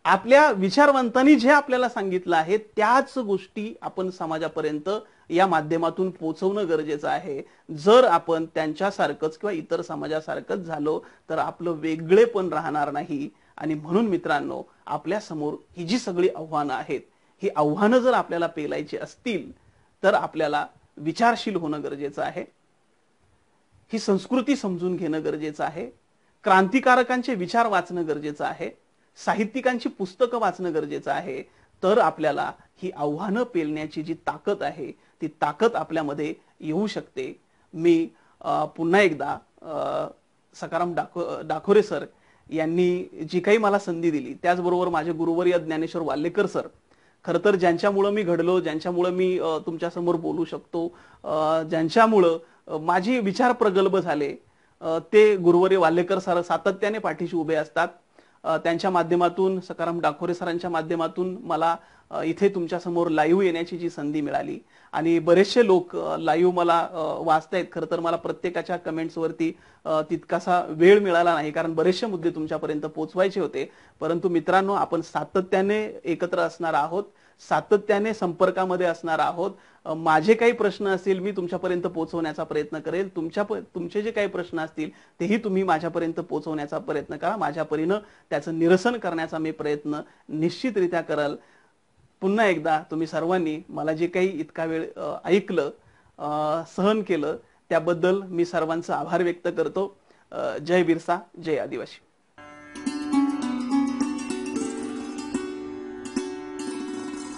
आपल्या विचारवंतांनी जे आपल्याला सांगितलं आहे त्याच गोष्टी आपण समाजापर्यंत या माध्यमातून पोहोचवणं गरजेचं आहे. जर आपण त्यांच्यासारखंच किंवा इतर समाजासारखंच झालो तर आपलं वेगळेपण राहणार नाही. आणि म्हणून मित्रांनो, आपल्या समोर ही जी सगळी आव्हानं आहेत, ही आव्हानं जर आपल्याला पेलायची असतील तर आपल्याला विचारशील होणं गरजेचं आहे. ही संस्कृती समजून घेणं गरजेचं आहे. क्रांतिकारकांचे विचार वाचणं गरजेचं आहे. साहित्यिकांची पुस्तकं वाचणं गरजेचं आहे. तर आपल्याला ही आव्हानं पेलण्याची जी ताकद आहे ती ताकद आपल्यामध्ये येऊ शकते. मी पुन्हा एकदा सकाराम डाखोरे सर यांनी जी काही मला संधी दिली, त्याचबरोबर माझे गुरुवर्य ज्ञानेश्वर वाल्लेकर सर, खरं तर ज्यांच्यामुळे मी घडलो, ज्यांच्यामुळे मी तुमच्यासमोर बोलू शकतो, ज्यांच्यामुळे माझी विचार प्रगल्भ झाले, ते गुरुवर्य वाल्लेकर सर सातत्याने पाठीशी उभे असतात. त्यांच्या माध्यमातून, सकाराम डाखोरे सरांच्या माध्यमातून मला इथे तुमच्या समोर लाईव्ह येण्याची जी संधी मिळाली आणि बरेचसे लोक लाईव्ह मला वाचतायत. खरं तर मला प्रत्येकाच्या कमेंट्सवरती तितकासा वेळ मिळाला नाही, कारण बरेचसे मुद्दे तुमच्यापर्यंत पोहोचवायचे होते. परंतु मित्रांनो, आपण सातत्याने एकत्र असणार आहोत, सातत्याने संपर्कामध्ये असणार आहोत. माझे काही प्रश्न असतील मी तुमच्यापर्यंत पोहोचवण्याचा प्रयत्न करेल. तुमचे जे काही प्रश्न असतील तेही तुम्ही माझ्यापर्यंत पोहोचवण्याचा प्रयत्न करा. माझ्या परीनं त्याचं निरसन करण्याचा मी प्रयत्न निश्चितरित्या कराल. पुन्हा एकदा तुम्ही सर्वांनी मला जे काही इतका वेळ ऐकलं, सहन केलं, त्याबद्दल मी सर्वांचा आभार व्यक्त करतो. जय बिरसा, जय आदिवासी.